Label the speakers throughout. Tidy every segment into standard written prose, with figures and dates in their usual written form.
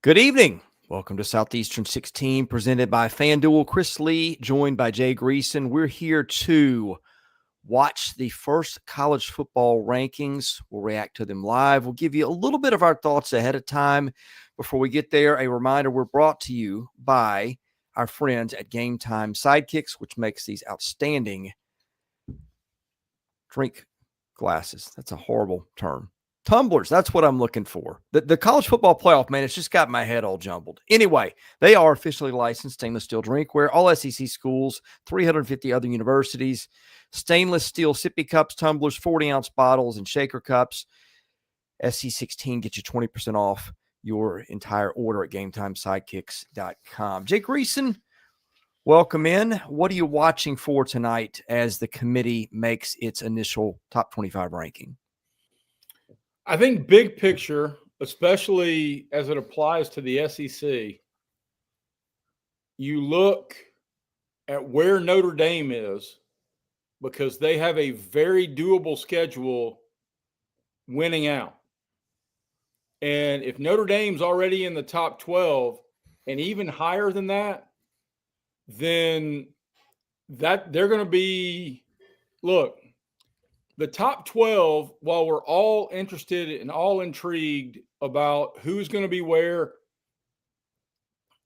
Speaker 1: Good evening. Welcome to Southeastern 16, presented by FanDuel. Chris Lee, joined by Jay Greeson. We're here to watch the first college football rankings. We'll react to them live. We'll give you a little bit of our thoughts ahead of time. Before we get there, a reminder, we're brought to you by our friends at Game Time Sidekicks, which makes these outstanding drink glasses. That's a horrible term. Tumblers, that's what I'm looking for. The college football playoff, man, it's just got my head all jumbled. Anyway, they are officially licensed stainless steel drinkware, all SEC schools, 350 other universities, stainless steel sippy cups, tumblers, 40-ounce bottles, and shaker cups. SC16 gets you 20% off your entire order at GameTimeSidekicks.com. Jay Greeson, welcome in. What are you watching for tonight as the committee makes its initial top 25 ranking?
Speaker 2: I think big picture, especially as it applies to the SEC, you look at where Notre Dame is because they have a very doable schedule winning out. And if Notre Dame's already in the top 12 and even higher than that, then that they're going to be, look, the top 12, while we're all interested and all intrigued about who's going to be where,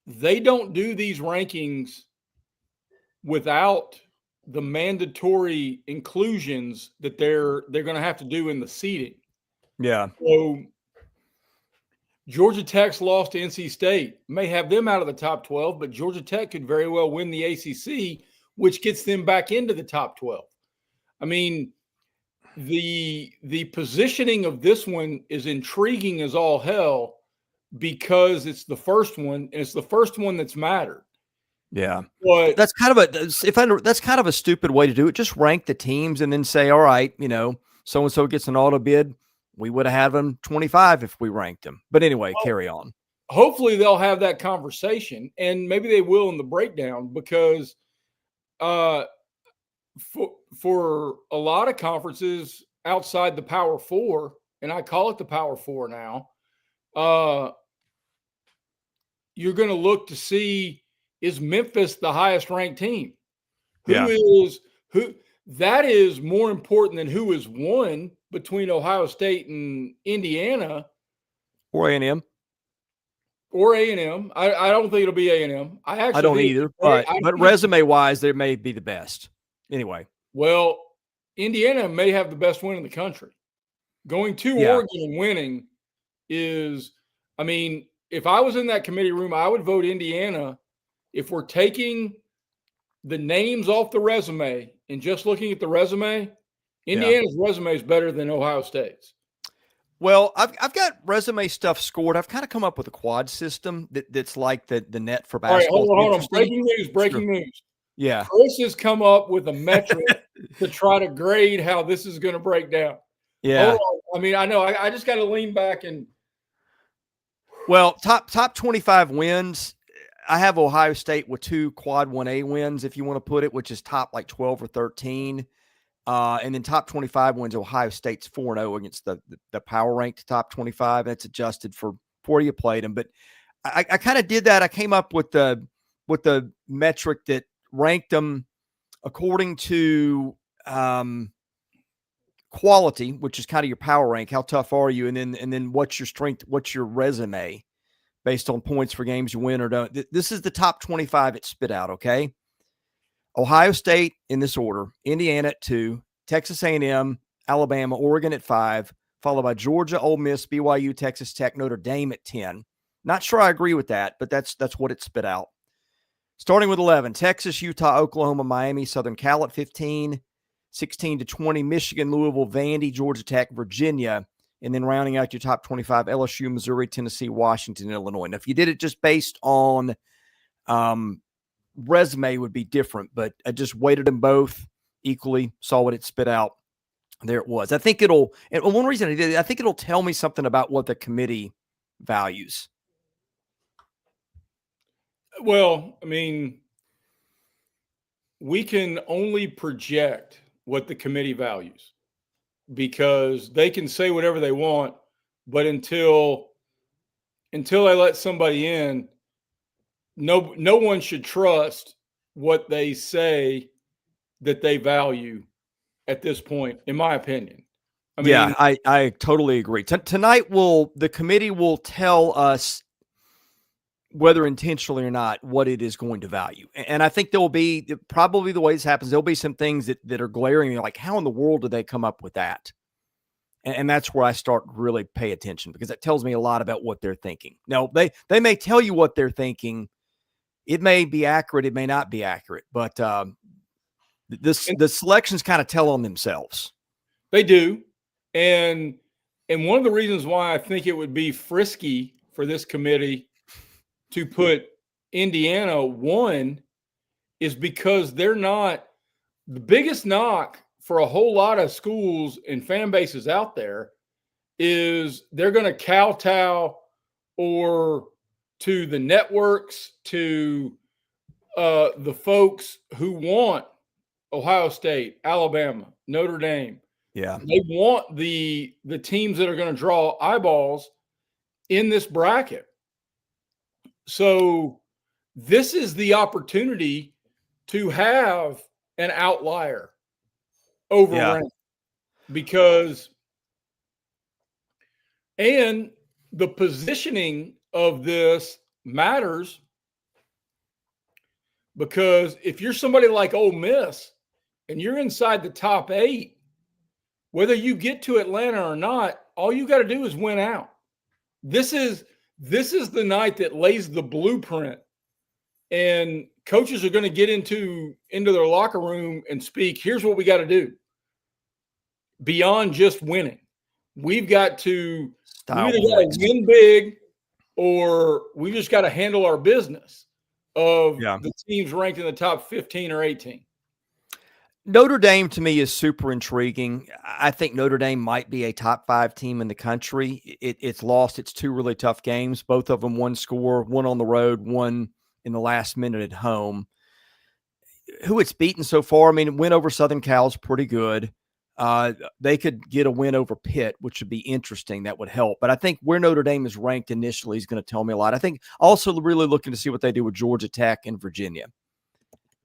Speaker 2: they don't do these rankings without the mandatory inclusions that they're going to have to do in the seeding.
Speaker 1: Yeah.
Speaker 2: So Georgia Tech's lost to NC State may have them out of the top 12, but Georgia Tech could very well win the ACC, which gets them back into the top 12. I mean, the positioning of this one is intriguing as all hell because it's the first one, and it's the first one that's mattered.
Speaker 1: Yeah,
Speaker 2: but
Speaker 1: that's kind of that's kind of a stupid way to do it. Just rank the teams and then say, all right, so and so gets an auto bid. We would have had them 25 if we ranked them. But anyway, carry on.
Speaker 2: Hopefully they'll have that conversation, and maybe they will in the breakdown because for a lot of conferences outside the Power Four, and I call it the Power Four now, you're going to look to see, is Memphis the highest ranked team? Who that is more important than who is one between Ohio State and Indiana.
Speaker 1: Or A&M.
Speaker 2: Or A&M. I don't think it'll be A&M. I
Speaker 1: don't either, but resume-wise, they may be the best. Anyway.
Speaker 2: Well, Indiana may have the best win in the country. Going to Oregon and winning is, I mean, if I was in that committee room, I would vote Indiana. If we're taking the names off the resume and just looking at the resume, Indiana's resume is better than Ohio State's.
Speaker 1: Well, I've got resume stuff scored. I've kind of come up with a quad system that's like the net for basketball.
Speaker 2: All right, hold on. Breaking news.
Speaker 1: Yeah.
Speaker 2: Chris has come up with a metric to try to grade how this is going to break down.
Speaker 1: Yeah.
Speaker 2: I mean, I know. I just got to lean back and.
Speaker 1: Well, top 25 wins. I have Ohio State with 2 quad 1A wins, if you want to put it, which is top like 12 or 13. And then top 25 wins, Ohio State's 4-0 against the power ranked top 25. That's adjusted for 40 you played them. But I kind of did that. I came up with the metric that ranked them according to quality, which is kind of your power rank. How tough are you? And then what's your strength? What's your resume based on points for games you win or don't? This is the top 25 it spit out. Okay. Ohio State in this order, Indiana at 2, Texas A&M, Alabama, Oregon at 5, followed by Georgia, Ole Miss, BYU, Texas Tech, Notre Dame at 10. Not sure I agree with that, but that's what it spit out. Starting with 11, Texas, Utah, Oklahoma, Miami, Southern Cal at 15, 16 to 20, Michigan, Louisville, Vandy, Georgia Tech, Virginia, and then rounding out your top 25, LSU, Missouri, Tennessee, Washington, Illinois. Now, if you did it just based on resume would be different, but I just weighted them both equally, saw what it spit out. There it was. I think and one reason I did it, I think it'll tell me something about what the committee values.
Speaker 2: Well, I mean, we can only project what the committee values because they can say whatever they want, but until until they let somebody in, no one should trust what they say that they value at this point, in my opinion. I mean,
Speaker 1: I totally agree. Tonight the committee will tell us whether intentionally or not what it is going to value. And I think there will be, probably the way this happens, there'll be some things that are glaring, like how in the world did they come up with that? And that's where I start really pay attention, because it tells me a lot about what they're thinking. Now, they may tell you what they're thinking. It may be accurate. It may not be accurate, but the selections kind of tell on themselves.
Speaker 2: They do. And one of the reasons why I think it would be frisky for this committee to put Indiana 1 is because they're not the biggest knock for a whole lot of schools and fan bases out there is they're going to kowtow or to the networks, to the folks who want Ohio State, Alabama, Notre Dame.
Speaker 1: Yeah.
Speaker 2: They want the teams that are going to draw eyeballs in this bracket. So this is the opportunity to have an outlier overranked, because and the positioning of this matters, because if you're somebody like Ole Miss and you're inside the top 8, whether you get to Atlanta or not, all you got to do is win out. This is the night that lays the blueprint, and coaches are going to get into their locker room and speak. Here's what we got to do beyond just winning. We've got to either win big, or we just got to handle our business of the teams ranked in the top 15 or 18.
Speaker 1: Notre Dame, to me, is super intriguing. I think Notre Dame might be a top 5 team in the country. It's lost its 2 really tough games, both of them one score, one on the road, one in the last minute at home. Who it's beaten so far, I mean, win over Southern Cal is pretty good. They could get a win over Pitt, which would be interesting. That would help. But I think where Notre Dame is ranked initially is going to tell me a lot. I think also really looking to see what they do with Georgia Tech and Virginia.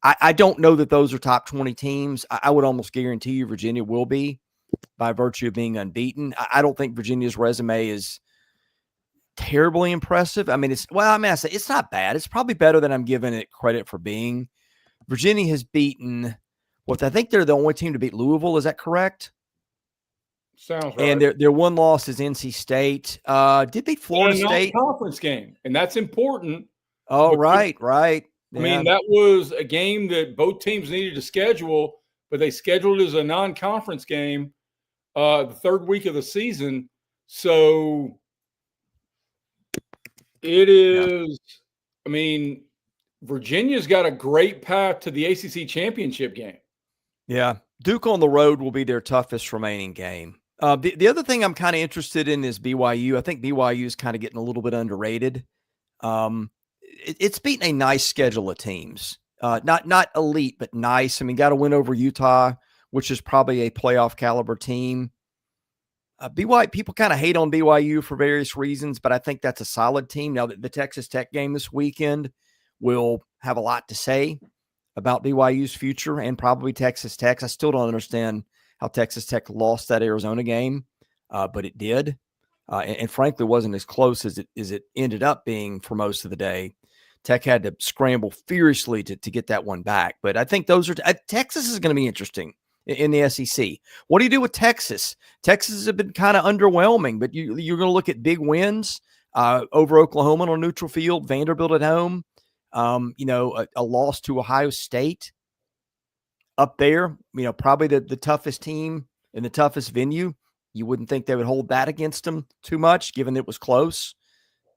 Speaker 1: I don't know that those are top 20 teams. I would almost guarantee you Virginia will be, by virtue of being unbeaten. I don't think Virginia's resume is terribly impressive. I mean, I say it's not bad. It's probably better than I'm giving it credit for being. Virginia has beaten I think they're the only team to beat Louisville. Is that correct?
Speaker 2: Sounds right.
Speaker 1: And their one loss is NC State. Did beat Florida State
Speaker 2: conference game, and that's important.
Speaker 1: Oh, right.
Speaker 2: I mean, that was a game that both teams needed to schedule, but they scheduled it as a non-conference game the third week of the season. So it is, I mean, Virginia's got a great path to the ACC championship game.
Speaker 1: Yeah. Duke on the road will be their toughest remaining game. The other thing I'm kind of interested in is BYU. I think BYU is kind of getting a little bit underrated. It's beaten a nice schedule of teams. Not elite, but nice. I mean, got to win over Utah, which is probably a playoff caliber team. BYU, people kind of hate on BYU for various reasons, but I think that's a solid team. Now, the Texas Tech game this weekend will have a lot to say about BYU's future, and probably Texas Tech. I still don't understand how Texas Tech lost that Arizona game, but it did. And frankly, wasn't as close as it ended up being for most of the day. Tech had to scramble furiously to get that one back. But I think Texas is going to be interesting in the SEC. What do you do with Texas? Texas has been kind of underwhelming, but you're going to look at big wins over Oklahoma on a neutral field, Vanderbilt at home, a loss to Ohio State up there, probably the toughest team in the toughest venue. You wouldn't think they would hold that against them too much, given it was close.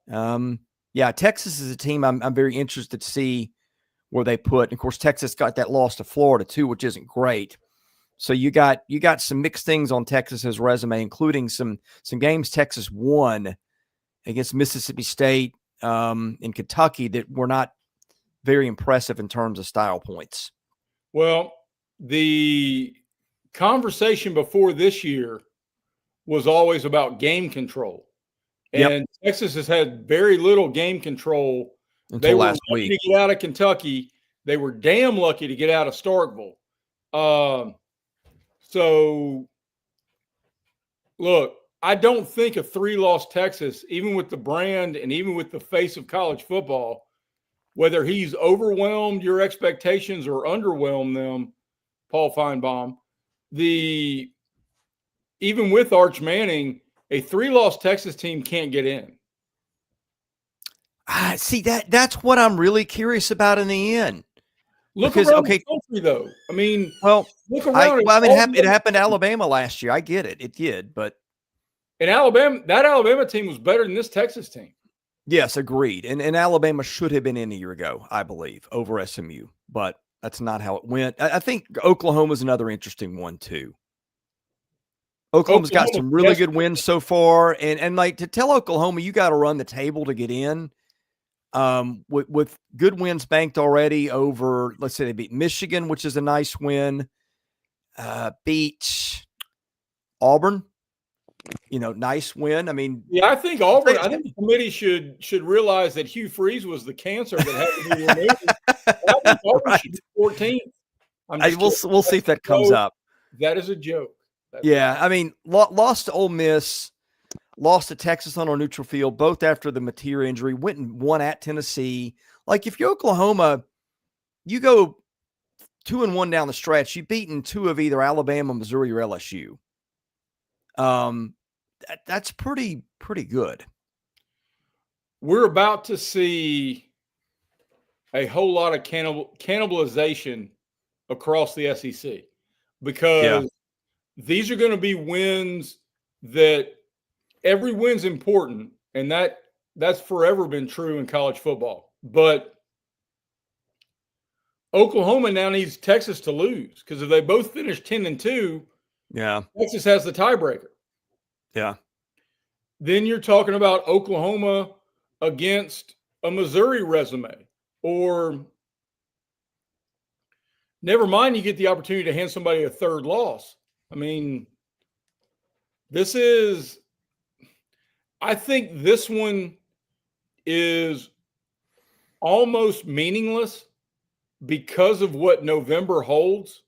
Speaker 1: Texas is a team I'm very interested to see where they put. And of course, Texas got that loss to Florida too, which isn't great. So you got some mixed things on Texas's resume, including some games Texas won against Mississippi State and Kentucky that were not very impressive in terms of style points.
Speaker 2: Well, the conversation before this year was always about game control. And Texas has had very little game control.
Speaker 1: Until
Speaker 2: they were
Speaker 1: last
Speaker 2: lucky
Speaker 1: week
Speaker 2: to get out of Kentucky. They were damn lucky to get out of Starkville. So, look, I don't think a 3-loss Texas, even with the brand and even with the face of college football, whether he's overwhelmed your expectations or underwhelmed them, Paul Feinbaum, even with Arch Manning, a 3-loss Texas team can't get in.
Speaker 1: See, that's what I'm really curious about in the end.
Speaker 2: Look around the country, though. I mean, look around.
Speaker 1: It happened to Alabama last year. I get it. It did, but
Speaker 2: in Alabama, that Alabama team was better than this Texas team.
Speaker 1: Yes, agreed. And Alabama should have been in a year ago, I believe, over SMU, but that's not how it went. I think Oklahoma's another interesting one too. Oklahoma's got some really good wins so far, and like to tell Oklahoma you got to run the table to get in. With good wins banked already over, let's say they beat Michigan, which is a nice win. Beat Auburn, nice win. I mean,
Speaker 2: yeah, I think Auburn. I think the committee should realize that Hugh Freeze was the cancer that had to be removed. I think Auburn should be 14th.
Speaker 1: We'll see if that comes up.
Speaker 2: That is a joke.
Speaker 1: I mean, lost to Ole Miss. Lost to Texas on our neutral field, both after the Mateer injury, went and won at Tennessee. Like, if you're Oklahoma, you go 2-1 down the stretch. You've beaten 2 of either Alabama, Missouri, or LSU. That's pretty good.
Speaker 2: We're about to see a whole lot of cannibalization across the SEC because these are going to be wins that – every win's important, and that's forever been true in college football. But Oklahoma now needs Texas to lose because if they both finish 10-2, Texas has the tiebreaker.
Speaker 1: Yeah.
Speaker 2: Then you're talking about Oklahoma against a Missouri resume, or never mind, you get the opportunity to hand somebody a third loss. I mean, I think this one is almost meaningless because of what November holds,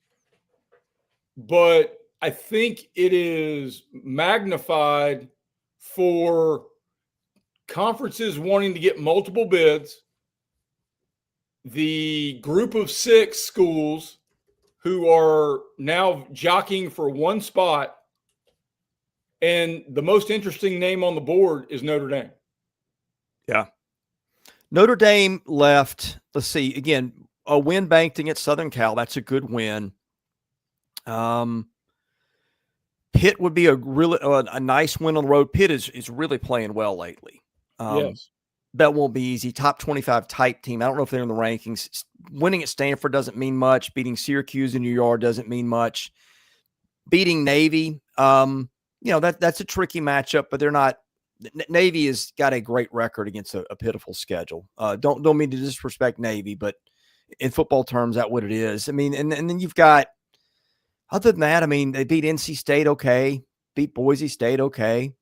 Speaker 2: but I think it is magnified for conferences wanting to get multiple bids, the group of 6 schools who are now jockeying for one spot. And the most interesting name on the board is Notre Dame.
Speaker 1: Yeah. Notre Dame left, let's see, again, a win banked against Southern Cal. That's a good win. Pitt would be a nice win on the road. Pitt is really playing well lately.
Speaker 2: Yes.
Speaker 1: That won't be easy. Top 25 type team. I don't know if they're in the rankings. Winning at Stanford doesn't mean much. Beating Syracuse in your yard doesn't mean much. Beating Navy, that's a tricky matchup, but they're not. Navy has got a great record against a pitiful schedule. Don't mean to disrespect Navy, but in football terms, that's what it is. I mean, and then you've got, other than that, I mean, they beat NC State okay, beat Boise State okay.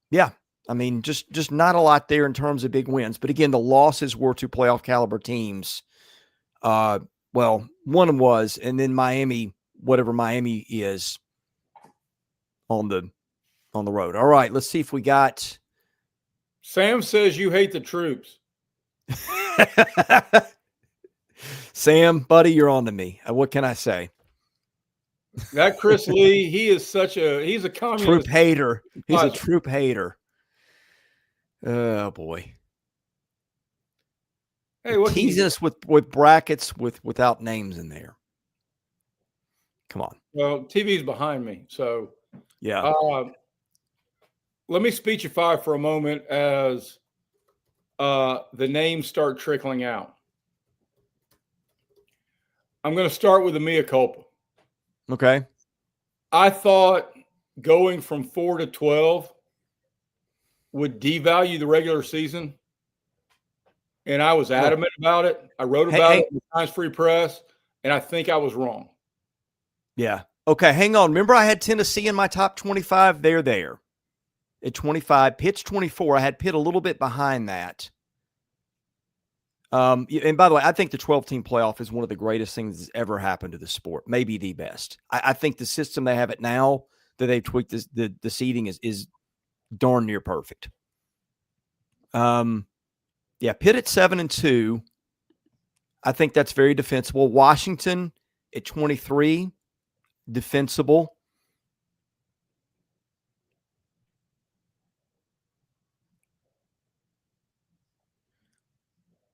Speaker 1: Yeah, I mean, just not a lot there in terms of big wins. But again, the losses were to playoff caliber teams. Well, one was, and then Miami. Whatever Miami is on the road. All right, let's see if we got.
Speaker 2: Sam says you hate the troops.
Speaker 1: Sam, buddy, you're on to me. What can I say?
Speaker 2: That Chris Lee, he's a communist.
Speaker 1: Troop hater. He's a troop hater. Oh boy.
Speaker 2: Hey, what
Speaker 1: teasing us with brackets without names in there. Come on.
Speaker 2: Well, TV's behind me, so
Speaker 1: yeah.
Speaker 2: Let me speechify for a moment as the names start trickling out. I'm going to start with the mea culpa.
Speaker 1: Okay.
Speaker 2: I thought going from 4 to 12 would devalue the regular season, and I was adamant about it. I wrote about it in the Times Free Press, and I think I was wrong.
Speaker 1: Yeah. Okay, hang on. Remember I had Tennessee in my top 25? They're there at 25. Pitt's 24. I had Pitt a little bit behind that. And by the way, I think the 12-team playoff is one of the greatest things that's ever happened to the sport, maybe the best. I think the system they have it now that they've tweaked the seeding is darn near perfect. Yeah, Pitt at 7-2. I think that's very defensible. Washington at 23, defensible.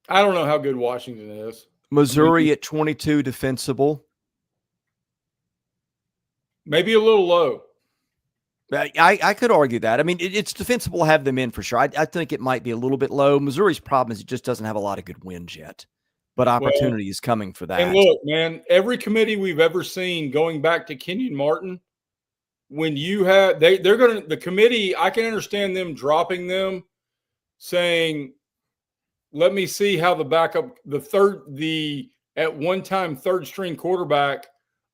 Speaker 2: I don't know how good Washington is.
Speaker 1: Missouri at 22, defensible.
Speaker 2: Maybe a little low.
Speaker 1: I could argue that. I mean, it's defensible to have them in for sure. I think it might be a little bit low. Missouri's problem is it just doesn't have a lot of good wins yet, but opportunity is coming for that.
Speaker 2: And look, man, every committee we've ever seen, going back to Kenyon Martin, when you have they're going to the committee, I can understand them dropping them, saying, "Let me see how the backup, the at one time third string quarterback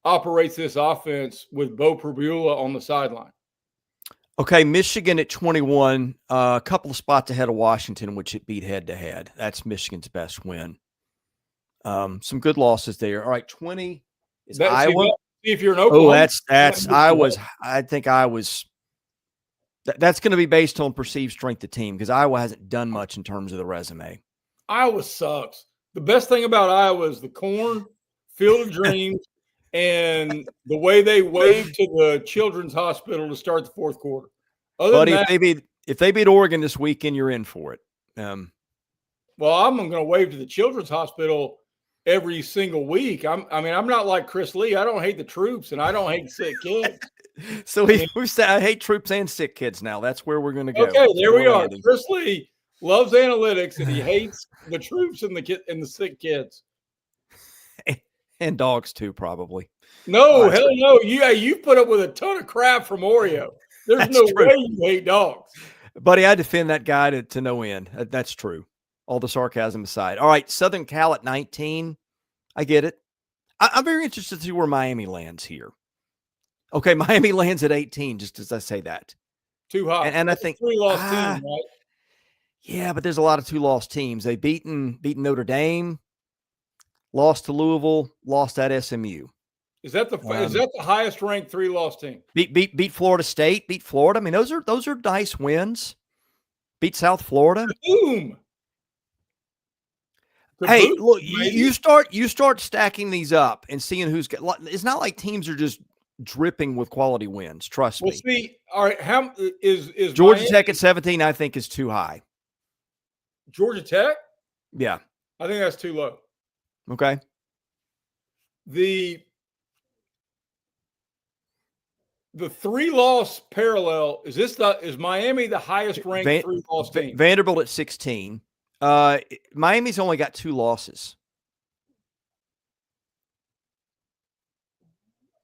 Speaker 2: operates this offense with Bo Prabula on the sideline."
Speaker 1: Okay, Michigan at 21, a couple of spots ahead of Washington, which it beat head-to-head. That's Michigan's best win. Some good losses there. All right, 20 is Iowa.
Speaker 2: See if you're in Oklahoma.
Speaker 1: Oh, that's Iowa's. I think Iowa's. That's going to be based on perceived strength of team because Iowa hasn't done much in terms of the resume.
Speaker 2: Iowa sucks. The best thing about Iowa is the corn, Field of Dreams, and the way they waved to the Children's Hospital to start the fourth quarter.
Speaker 1: But if they beat Oregon this weekend, you're in for it.
Speaker 2: Well, I'm going to wave to the Children's Hospital every single week. I'm not like Chris Lee. I don't hate the troops and I don't hate sick kids.
Speaker 1: So we said I hate troops and sick kids now. That's where we're going to go.
Speaker 2: Okay, there we are. Chris Lee loves analytics and he hates the troops and the sick kids.
Speaker 1: And dogs too, probably.
Speaker 2: No, hell no. You put up with a ton of crap from Oreo. There's no way you hate dogs.
Speaker 1: Buddy, I defend that guy to no end. That's true. All the sarcasm aside. All right, Southern Cal at 19. I get it. I'm very interested to see where Miami lands here. Okay, Miami lands at 18, just as I say that.
Speaker 2: Too high.
Speaker 1: And I think
Speaker 2: 3-loss team, right?
Speaker 1: Yeah, but there's a lot of 2-loss teams. They've beaten Notre Dame, lost to Louisville, lost at SMU.
Speaker 2: Is that the highest ranked 3-loss team?
Speaker 1: Beat Florida State, beat Florida. I mean, those are nice wins. Beat South Florida.
Speaker 2: Boom.
Speaker 1: Hey, look, you start stacking these up and seeing who's got. It's not like teams are just dripping with quality wins. Trust me.
Speaker 2: Well, see, all right. How is
Speaker 1: Georgia Tech at 17? I think is too high.
Speaker 2: Georgia Tech?
Speaker 1: Yeah,
Speaker 2: I think that's too low.
Speaker 1: Okay.
Speaker 2: The 3-loss parallel is Miami the highest ranked 3-loss team?
Speaker 1: Vanderbilt at 16. Miami's only got 2 losses.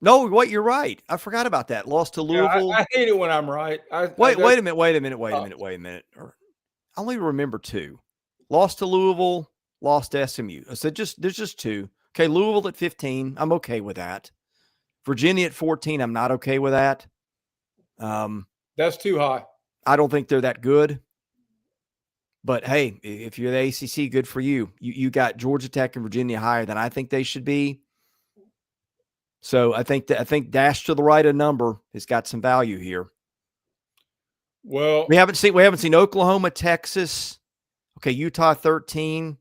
Speaker 1: No, wait, you're right. I forgot about that. Lost to Louisville.
Speaker 2: I hate it when I'm right.
Speaker 1: Wait a minute. I only remember 2. Lost to Louisville, lost to SMU. So there's just 2. Okay, Louisville at 15. I'm okay with that. Virginia at 14. I'm not okay with that.
Speaker 2: That's too high.
Speaker 1: I don't think they're that good. But hey, if you're the ACC, good for you. You got Georgia Tech and Virginia higher than I think they should be. So I think dash to the right of number has got some value here.
Speaker 2: Well,
Speaker 1: we haven't seen Oklahoma, Texas. Okay, Utah 13.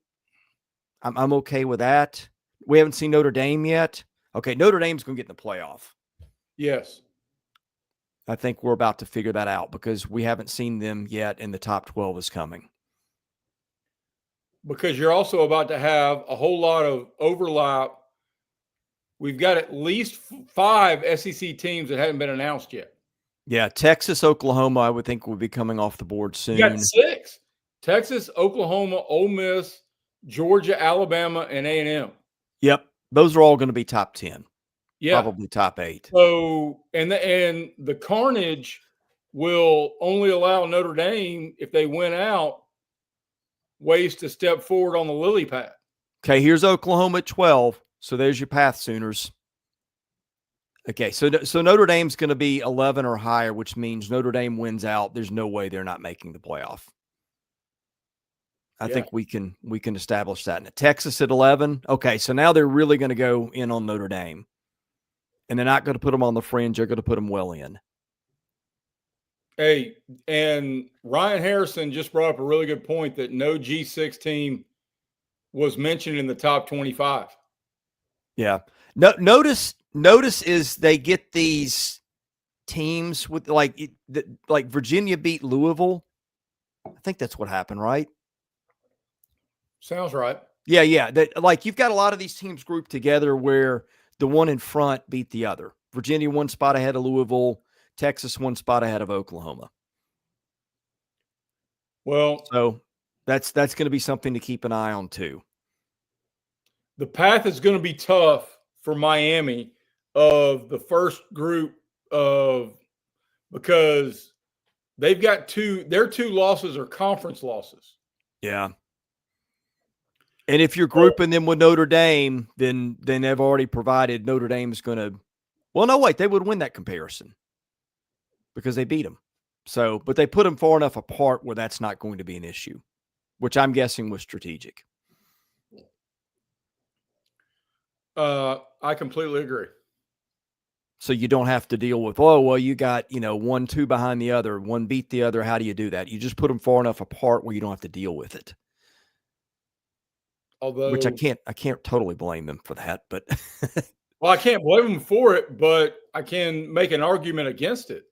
Speaker 1: I'm okay with that. We haven't seen Notre Dame yet. Okay, Notre Dame's going to get in the playoff.
Speaker 2: Yes.
Speaker 1: I think we're about to figure that out because we haven't seen them yet, and the top 12 is coming.
Speaker 2: Because you're also about to have a whole lot of overlap. We've got at least 5 SEC teams that haven't been announced yet.
Speaker 1: Yeah, Texas, Oklahoma, I would think will be coming off the board soon.
Speaker 2: You got 6. Texas, Oklahoma, Ole Miss, Georgia, Alabama, and A&M.
Speaker 1: Yep. Those are all going to be top 10.
Speaker 2: Yeah.
Speaker 1: Probably top 8.
Speaker 2: So, and the carnage will only allow Notre Dame, if they win out, ways to step forward on the lily pad.
Speaker 1: Okay, here's Oklahoma at 12. So there's your path, Sooners. Okay, so Notre Dame's going to be 11 or higher, which means Notre Dame wins out. There's no way they're not making the playoff. I think we can establish that. And Texas at 11. Okay, so now they're really going to go in on Notre Dame, and they're not going to put them on the fringe. They're going to put them well in.
Speaker 2: Hey, and Ryan Harrison just brought up a really good point that no G6 team was mentioned in the top 25.
Speaker 1: Yeah. No, notice is they get these teams with like Virginia beat Louisville. I think that's what happened, right?
Speaker 2: Sounds right.
Speaker 1: Yeah. That, like, you've got a lot of these teams grouped together where the one in front beat the other. Virginia one spot ahead of Louisville, Texas one spot ahead of Oklahoma.
Speaker 2: Well,
Speaker 1: so that's going to be something to keep an eye on too.
Speaker 2: The path is going to be tough for Miami of the first group because they've got their two losses are conference losses.
Speaker 1: Yeah. And if you're grouping them with Notre Dame, then they've already provided Notre Dame's going to – well, no, wait, they would win that comparison because they beat them. So, but they put them far enough apart where that's not going to be an issue, which I'm guessing was strategic.
Speaker 2: I completely agree.
Speaker 1: So you don't have to deal with, oh, well, you got, 1-2 behind the other, one beat the other. How do you do that? You just put them far enough apart where you don't have to deal with it. Which I can't totally blame them for that, but
Speaker 2: well, I can't blame them for it, but I can make an argument against it.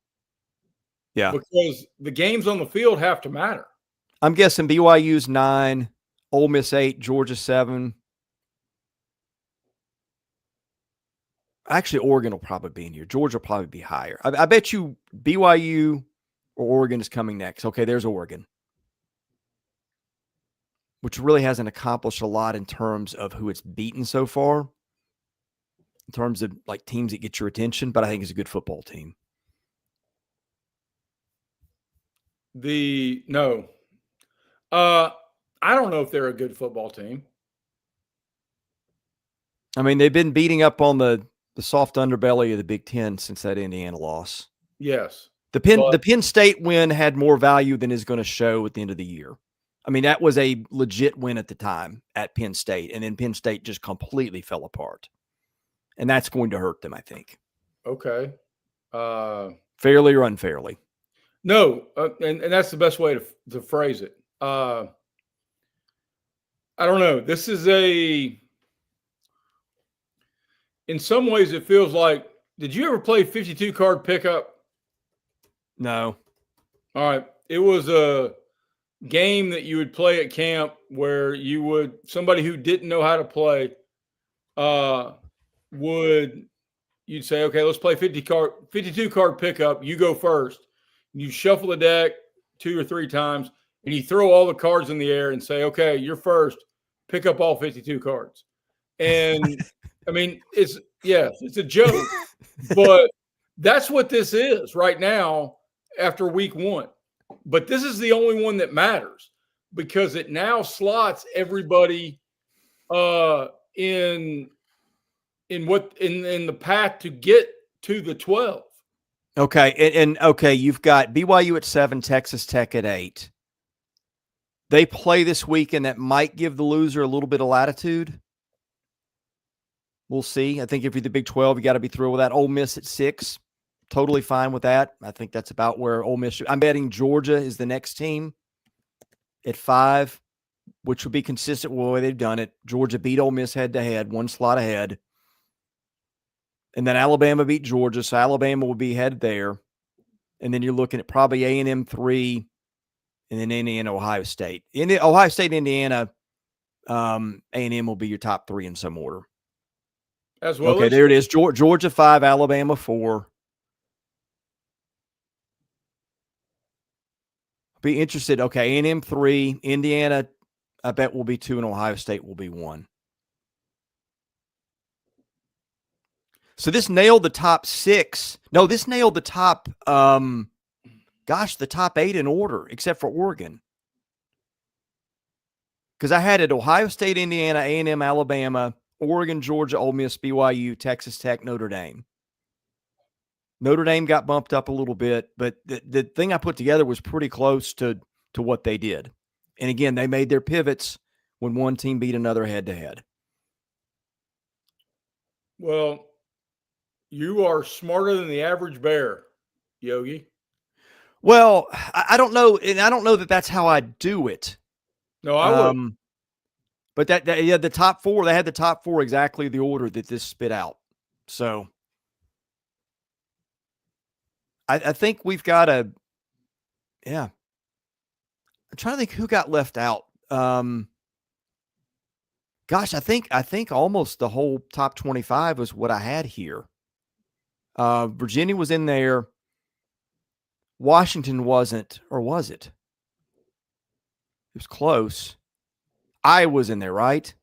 Speaker 1: Yeah,
Speaker 2: because the games on the field have to matter.
Speaker 1: I'm guessing BYU's 9, Ole Miss 8, Georgia 7. Actually, Oregon will probably be in here. Georgia will probably be higher. I bet you BYU or Oregon is coming next. Okay, there's Oregon, which really hasn't accomplished a lot in terms of who it's beaten so far, in terms of like teams that get your attention, but I think it's a good football team.
Speaker 2: I don't know if they're a good football team.
Speaker 1: I mean, they've been beating up on the soft underbelly of the Big Ten since that Indiana loss.
Speaker 2: Yes.
Speaker 1: The Penn State win had more value than is going to show at the end of the year. I mean, that was a legit win at the time at Penn State, and then Penn State just completely fell apart. And that's going to hurt them, I think.
Speaker 2: Okay.
Speaker 1: Fairly or unfairly?
Speaker 2: No, and that's the best way to phrase it. I don't know. This is in some ways it feels like, did you ever play 52 card pickup?
Speaker 1: No.
Speaker 2: All right. It was a game that you would play at camp where somebody who didn't know how to play you'd say, okay, let's play 52 card pickup. You go first. You shuffle the deck 2 or 3 times and you throw all the cards in the air and say, okay, you're first, pick up all 52 cards. And I mean, it's a joke, but that's what this is right now after week 1. But this is the only one that matters because it now slots everybody in the path to get to the 12.
Speaker 1: Okay, and okay, you've got BYU at 7, Texas Tech at 8. They play this week, and that might give the loser a little bit of latitude. We'll see. I think if you're the Big 12, you got to be thrilled with that. Ole Miss at 6, totally fine with that. I think that's about where Ole Miss. I'm betting Georgia is the next team at 5, which would be consistent with the way they've done it. Georgia beat Ole Miss head-to-head, 1 slot ahead. And then Alabama beat Georgia, so Alabama will be headed there. And then you're looking at probably A&M 3, and then Indiana, Ohio State. Ohio State, Indiana, A&M will be your top 3 in some order.
Speaker 2: As well.
Speaker 1: Okay, there it is. Georgia 5, Alabama 4. Be interested. Okay, A&M 3, Indiana, I bet will be 2, and Ohio State will be 1. So this nailed the top 6. No, this nailed the top, the top 8 in order, except for Oregon. Because I had it Ohio State, Indiana, A&M, Alabama, Oregon, Georgia, Ole Miss, BYU, Texas Tech, Notre Dame. Notre Dame got bumped up a little bit, but the thing I put together was pretty close to what they did. And again, they made their pivots when one team beat another head-to-head.
Speaker 2: Well, you are smarter than the average bear, Yogi.
Speaker 1: Well, I don't know, and I don't know that that's how I do it.
Speaker 2: No, I would.
Speaker 1: But yeah, the top four, they had the top four exactly the order that this spit out. So I think we've got yeah. I'm trying to think who got left out. Gosh, I think almost the whole top 25 was what I had here. Virginia was in there. Washington wasn't, or was it? It was close. Iowa was in there, right?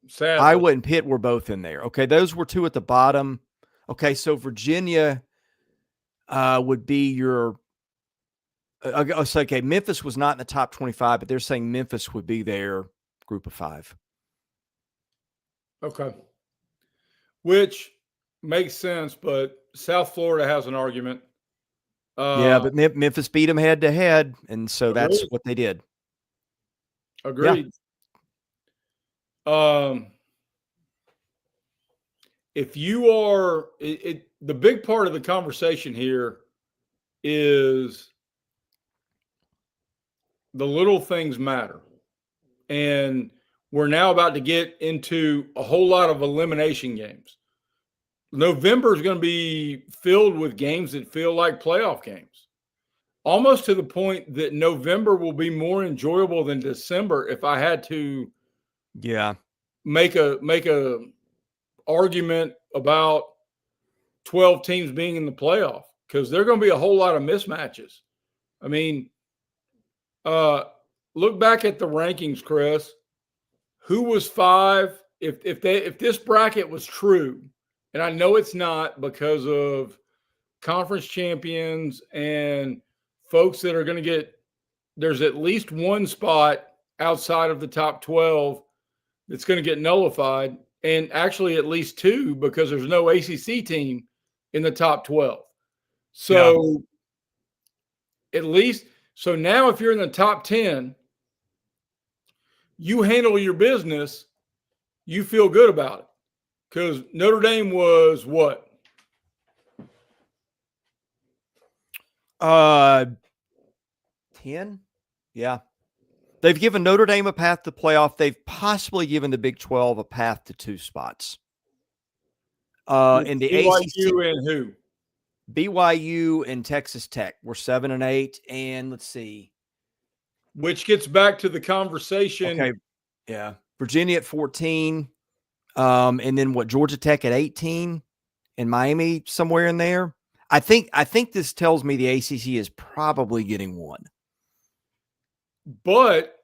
Speaker 2: Sadly.
Speaker 1: Iowa and Pitt were both in there. Okay, those were two at the bottom. Okay, so Virginia would be your so, okay, Memphis was not in the top 25, but they're saying Memphis would be their group of 5.
Speaker 2: Okay. Which makes sense, but South Florida has an argument.
Speaker 1: Yeah, but Memphis beat them head-to-head, and so
Speaker 2: agreed.
Speaker 1: That's what they did.
Speaker 2: Agreed. Yeah. If you are the big part of the conversation here is the little things matter. And we're now about to get into a whole lot of elimination games. November is going to be filled with games that feel like playoff games, almost to the point that November will be more enjoyable than December if I had to make a argument about 12 teams being in the playoff, because there are going to be a whole lot of mismatches. I mean, look back at the rankings, Chris. Who was 5? If this bracket was true, and I know it's not because of conference champions and folks that are going to get, there's at least one spot outside of the top 12 that's going to get nullified, and actually at least 2 because there's no ACC team in the top 12. So at least, so now if you're in the top 10, you handle your business, you feel good about it. Because Notre Dame was what?
Speaker 1: 10? Yeah. They've given Notre Dame a path to playoff. They've possibly given the Big 12 a path to 2 spots. In the
Speaker 2: BYU ACC, and who?
Speaker 1: BYU and Texas Tech were 7 and 8. And let's see.
Speaker 2: Which gets back to the conversation.
Speaker 1: Okay. Yeah. Virginia at 14. And then what, Georgia Tech at 18 and Miami somewhere in there. I think this tells me the ACC is probably getting 1.
Speaker 2: But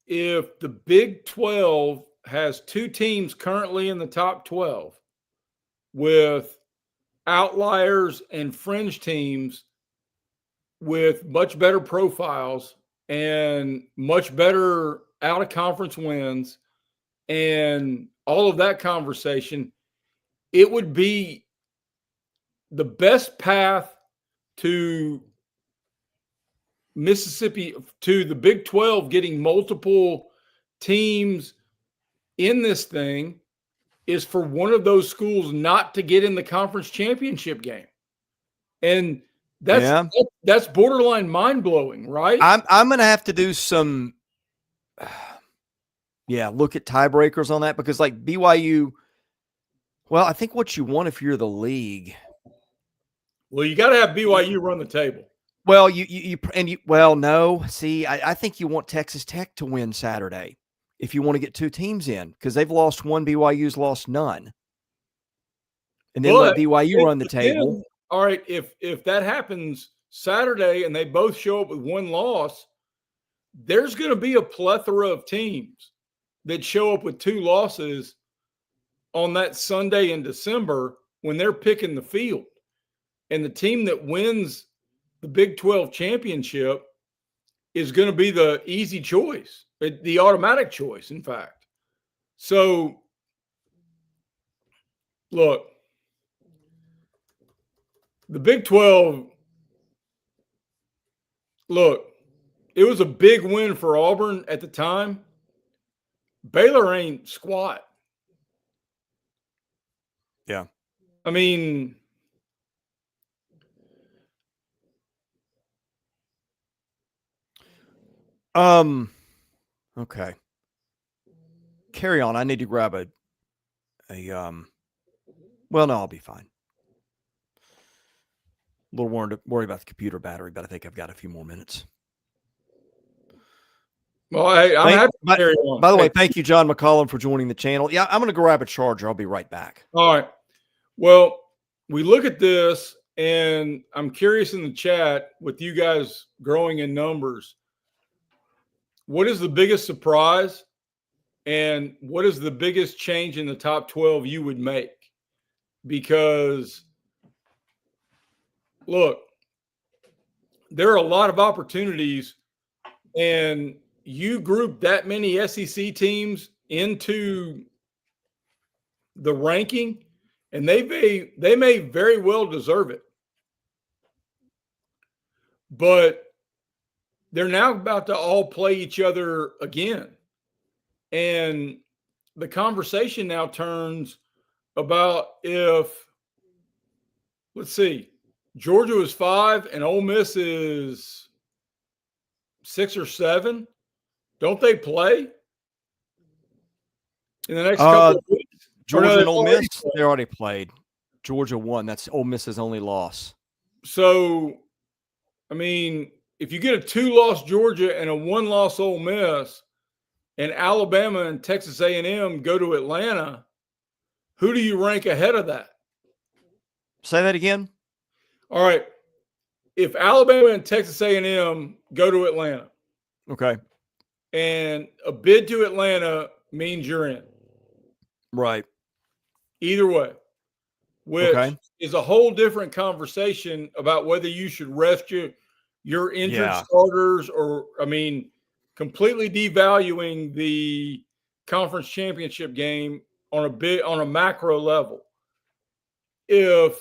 Speaker 2: if the Big 12 has 2 teams currently in the top 12 with outliers and fringe teams with much better profiles and much better out-of-conference wins and all of that conversation, it would be the best path to Mississippi, to the Big 12 getting multiple teams in this thing, is for one of those schools not to get in the conference championship game. And that's borderline mind-blowing, right?
Speaker 1: I'm going to have to do some look at tiebreakers on that, because like BYU, well, I think what you want if you're the league.
Speaker 2: Well, you got to have BYU run the table.
Speaker 1: Well, no. See, I think you want Texas Tech to win Saturday if you want to get 2 teams in, because they've lost 1, BYU's lost none. And then let BYU run the table.
Speaker 2: All right, if that happens Saturday and they both show up with 1 loss, there's going to be a plethora of teams that show up with 2 losses on that Sunday in December when they're picking the field. And the team that wins the Big 12 championship is going to be the easy choice, the automatic choice, in fact. So, look, The Big 12, look, it was a big win for Auburn at the time. Baylor ain't squat.
Speaker 1: Yeah.
Speaker 2: I mean,
Speaker 1: okay. Carry on. I need to grab well, no, I'll be fine. A little worried about the computer battery, but I think I've got a few more minutes.
Speaker 2: Well, I'm happy to carry on.
Speaker 1: By the way, thank you, John McCollum, for joining the channel. Yeah, I'm going to grab a charger. I'll be right back.
Speaker 2: All right. Well, we look at this, and I'm curious in the chat with you guys growing in numbers, what is the biggest surprise and what is the biggest change in the top 12 you would make? Because, look, there are a lot of opportunities, and you group that many SEC teams into the ranking, and they may very well deserve it. But they're now about to all play each other again. And the conversation now turns about if, let's see, Georgia is 5 and Ole Miss is 6 or 7. Don't they play in the next couple of weeks?
Speaker 1: Georgia and Ole Miss, they already played. Georgia won. That's Ole Miss's only loss.
Speaker 2: So, I mean, if you get a 2-loss Georgia and a 1-loss Ole Miss, and Alabama and Texas A&M go to Atlanta, who do you rank ahead of that?
Speaker 1: Say that again.
Speaker 2: All right. If Alabama and Texas A&M go to Atlanta,
Speaker 1: okay,
Speaker 2: and a bid to Atlanta means you're in,
Speaker 1: right?
Speaker 2: Either way, which is a whole different conversation about whether you should rest your injured starters, or, I mean, completely devaluing the conference championship game on a macro level. If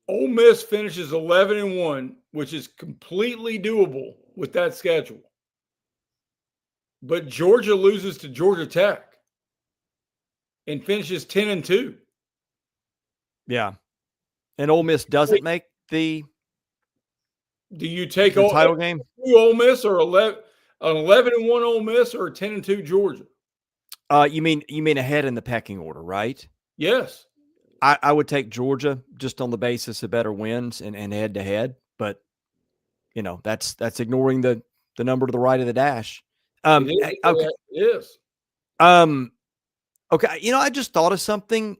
Speaker 2: Ole Miss finishes 11-1, which is completely doable with that schedule, but Georgia loses to Georgia Tech and finishes 10-2.
Speaker 1: Yeah. And Ole Miss doesn't make the
Speaker 2: Do you take
Speaker 1: the title game?
Speaker 2: Ole Miss, or an 11-1 Ole Miss, or a 10-2 Georgia?
Speaker 1: You mean ahead in the pecking order, right?
Speaker 2: Yes.
Speaker 1: I would take Georgia just on the basis of better wins and head to head, but you know, that's ignoring the number to the right of the dash.
Speaker 2: Okay. It is.
Speaker 1: Okay. You know, I just thought of something.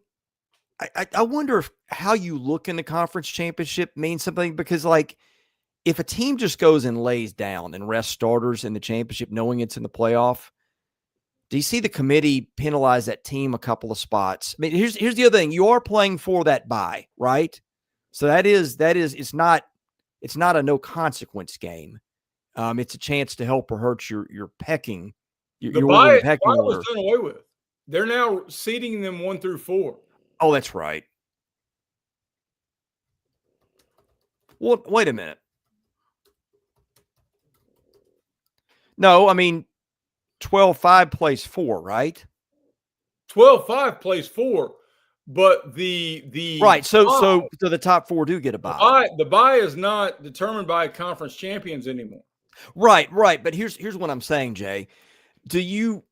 Speaker 1: I wonder how you look in the conference championship means something, because, like, if a team just goes and lays down and rests starters in the championship, knowing it's in the playoff, do you see the committee penalize that team a couple of spots? I mean, here's the other thing: you are playing for that bye, right? So that is it's not a no consequence game. It's a chance to help or hurt your pecking.
Speaker 2: The bye was done away with. They're now seeding them 1 through 4.
Speaker 1: Oh, that's right. Well, wait a minute. No, I mean, 12-5 plays 4, right?
Speaker 2: 12-5 plays 4, but the
Speaker 1: right. So the top 4 do get a bye.
Speaker 2: The bye is not determined by conference champions anymore.
Speaker 1: Right. But here's what I'm saying, Jay. Do you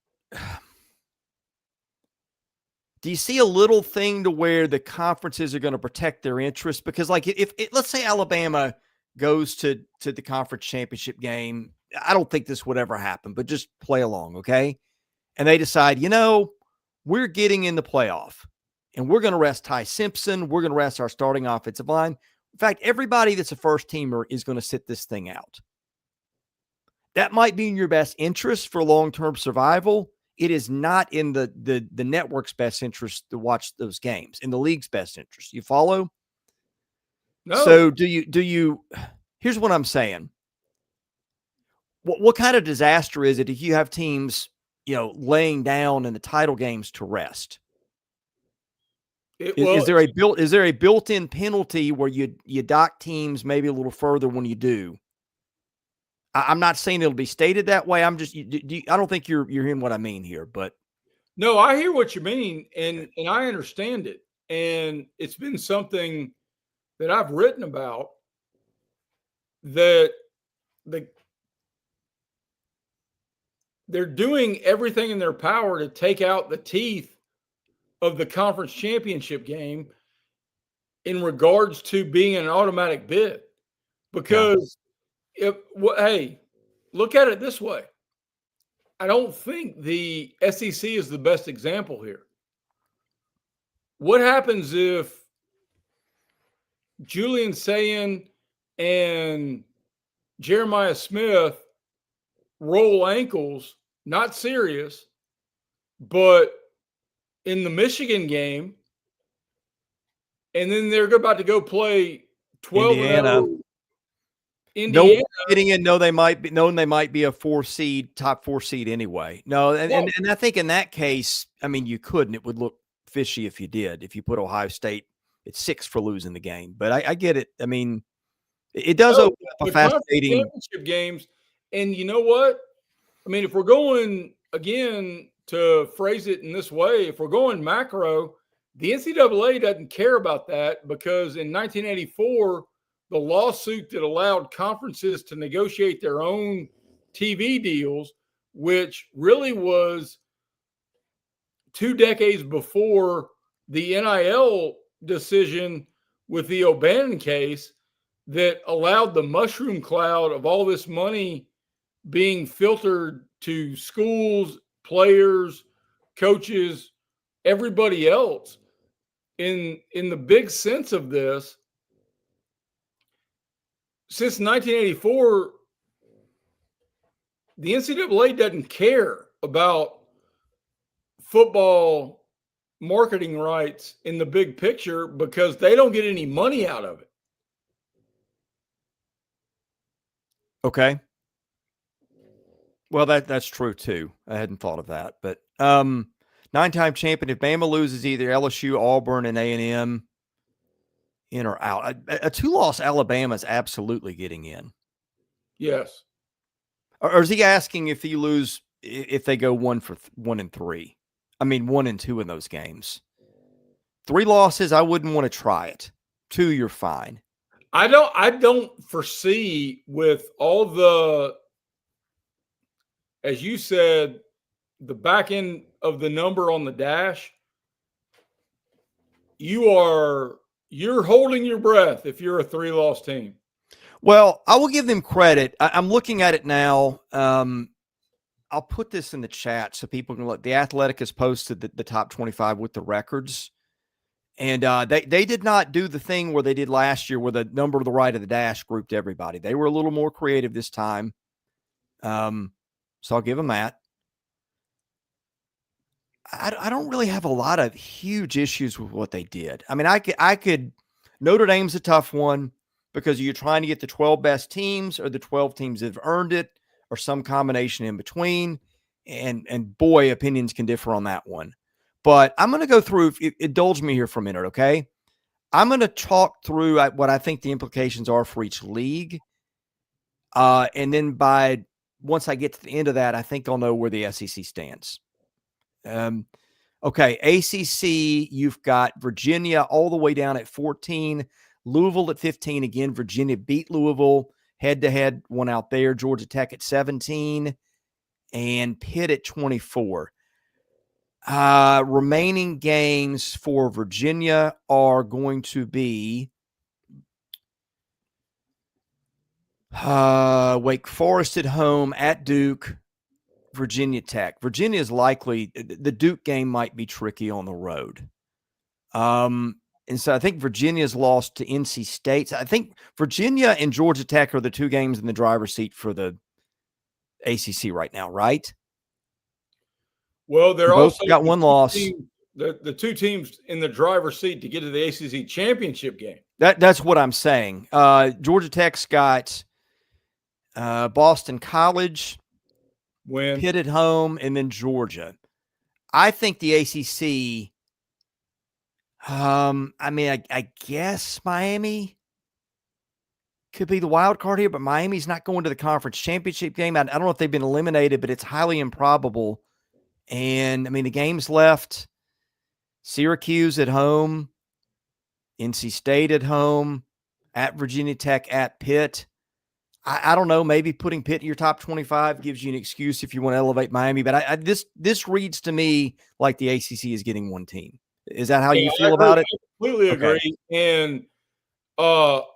Speaker 1: see a little thing to where the conferences are going to protect their interests? Because, like, if let's say Alabama goes to the conference championship game, I don't think this would ever happen, but just play along, okay? And they decide, you know, we're getting in the playoff, and we're going to rest Ty Simpson. We're going to rest our starting offensive line. In fact, everybody that's a first teamer is going to sit this thing out. That might be in your best interest for long-term survival. It is not in the network's best interest to watch those games, in the league's best interest. You follow?
Speaker 2: No.
Speaker 1: So do you, here's what I'm saying. What kind of disaster is it if you have teams, you know, laying down in the title games to rest? Is there a built-in penalty where you dock teams maybe a little further when you do? I'm not saying it'll be stated that way. I'm just I don't think you're hearing what I mean here, but
Speaker 2: no, I hear what you mean, and I understand it, and it's been something that I've written about, that they're doing everything in their power to take out the teeth of the conference championship game in regards to being an automatic bid. Because hey, look at it this way. I don't think the SEC is the best example here. What happens if Julian Sayin and Jeremiah Smith roll ankles, not serious, but in the Michigan game, and then they're about to go play 12-0 Indiana.
Speaker 1: No getting in, they might be a top 4 seed anyway. No, and I think in that case, I mean, you couldn't. It would look fishy if you did. If you put Ohio State at 6 for losing the game, but I get it. I mean, it does open up a fascinating
Speaker 2: championship games. And you know what? I mean, if we're going again to phrase it in this way, if we're going macro, the NCAA doesn't care about that, because in 1984, the lawsuit that allowed conferences to negotiate their own TV deals, which really was 2 decades before the NIL decision with the O'Bannon case, that allowed the mushroom cloud of all this money being filtered to schools, players, coaches, everybody else. In the big sense of this, since 1984, the NCAA doesn't care about football marketing rights in the big picture, because they don't get any money out of it.
Speaker 1: Okay. Well, that's true too. I hadn't thought of that, but 9-time champion. If Bama loses either LSU, Auburn, and A&M, in or out, a 2-loss Alabama is absolutely getting in.
Speaker 2: Yes.
Speaker 1: Or is he asking if they go 1-3? I mean, 1-2 in those games. 3 losses, I wouldn't want to try it. 2, you're fine.
Speaker 2: I don't foresee, with all the, as you said, the back end of the number on the dash, you're holding your breath if you're a 3-loss team.
Speaker 1: Well, I will give them credit. I'm looking at it now. I'll put this in the chat so people can look. The Athletic has posted the top 25 with the records. And they did not do the thing where they did last year, where the number to the right of the dash grouped everybody. They were a little more creative this time. So I'll give them that. I don't really have a lot of huge issues with what they did. I mean, I could Notre Dame's a tough one, because you're trying to get the 12 best teams, or the 12 teams that have earned it, or some combination in between. And boy, opinions can differ on that one. But I'm going to go through, indulge me here for a minute, okay? I'm going to talk through what I think the implications are for each league. And then once I get to the end of that, I think I'll know where the SEC stands. Okay, ACC, you've got Virginia all the way down at 14, Louisville at 15. Again, Virginia beat Louisville head-to-head, one out there. Georgia Tech at 17, and Pitt at 24. Remaining games for Virginia are going to be Wake Forest at home, at Duke, Virginia Tech. Virginia is likely, the Duke game might be tricky on the road. And so I think Virginia's lost to NC State. I think Virginia and Georgia Tech are the 2 games in the driver's seat for the ACC right now, right?
Speaker 2: Well, they're
Speaker 1: both
Speaker 2: also
Speaker 1: got 1 loss.
Speaker 2: The 2 teams in the driver's seat to get to the ACC championship game.
Speaker 1: That's what I'm saying. Georgia Tech's got Boston College, Pitt at home, and then Georgia. I think the ACC, I mean, I guess Miami could be the wild card here, but Miami's not going to the conference championship game. I don't know if they've been eliminated, but it's highly improbable. And I mean, the games left: Syracuse at home, NC State at home, at Virginia Tech, at Pitt. I don't know. Maybe putting Pitt in your top 25 gives you an excuse if you want to elevate Miami. But this reads to me like the ACC is getting one team. Is that how you feel about it?
Speaker 2: I completely
Speaker 1: Okay.
Speaker 2: agree. And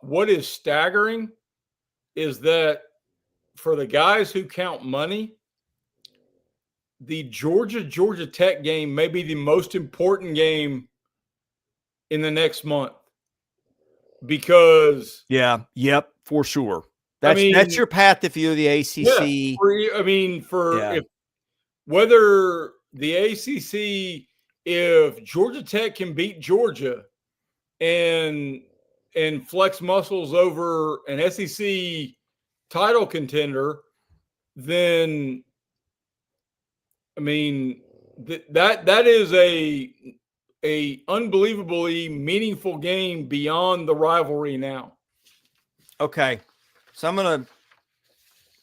Speaker 2: what is staggering is that for the guys who count money, the Georgia Tech game may be the most important game in the next month because
Speaker 1: Yep, for sure.
Speaker 2: I
Speaker 1: That's
Speaker 2: mean,
Speaker 1: your path if you're the ACC.
Speaker 2: if whether the ACC, if Georgia Tech can beat Georgia and flex muscles over an SEC title contender, then I mean that is a unbelievably meaningful game beyond the rivalry now.
Speaker 1: Okay. So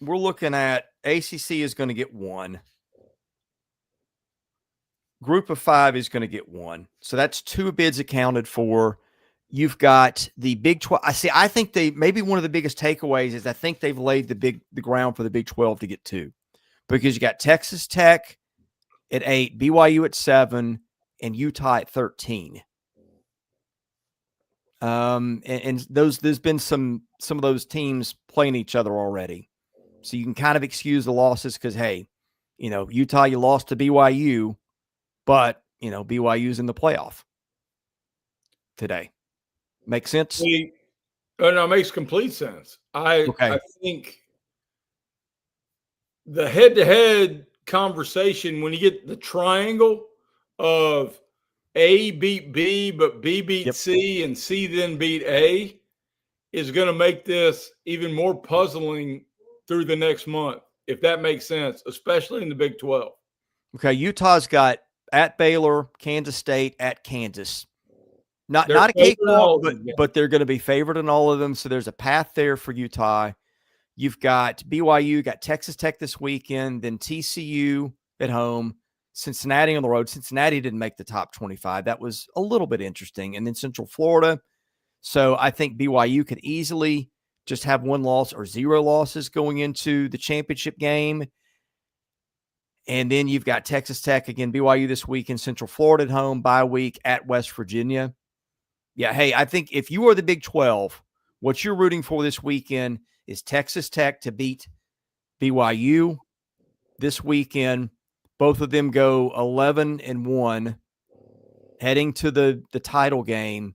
Speaker 1: we're looking at ACC is going to get one. Group of 5 is going to get one. So that's 2 bids accounted for. You've got the Big 12. I think maybe one of the biggest takeaways is I think they've laid the ground for the Big 12 to get 2, because you got Texas Tech at 8, BYU at 7, and Utah at 13. And there's been some of those teams playing each other already. So you can kind of excuse the losses because, hey, Utah, you lost to BYU, but, BYU's in the playoff today. Make sense?
Speaker 2: No, it makes complete sense. I
Speaker 1: Okay.
Speaker 2: think the head-to-head conversation, when you get the triangle of A beat B, but B beat C, and C then beat A, is going to make this even more puzzling through the next month, if that makes sense, especially in the Big 12.
Speaker 1: Okay, Utah's got at Baylor, Kansas State, at Kansas. Not a cakewalk, but they're going to be favored in all of them. So there's a path there for Utah. You've got BYU, got Texas Tech this weekend, then TCU at home, Cincinnati on the road. Cincinnati didn't make the top 25. That was a little bit interesting. And then Central Florida. So I think BYU could easily just have 1 loss or 0 losses going into the championship game. And then you've got Texas Tech, again, BYU this weekend, Central Florida at home, bye week at West Virginia. Yeah, hey, I think if you are the Big 12, what you're rooting for this weekend is Texas Tech to beat BYU this weekend. Both of them go 11-1 heading to the title game,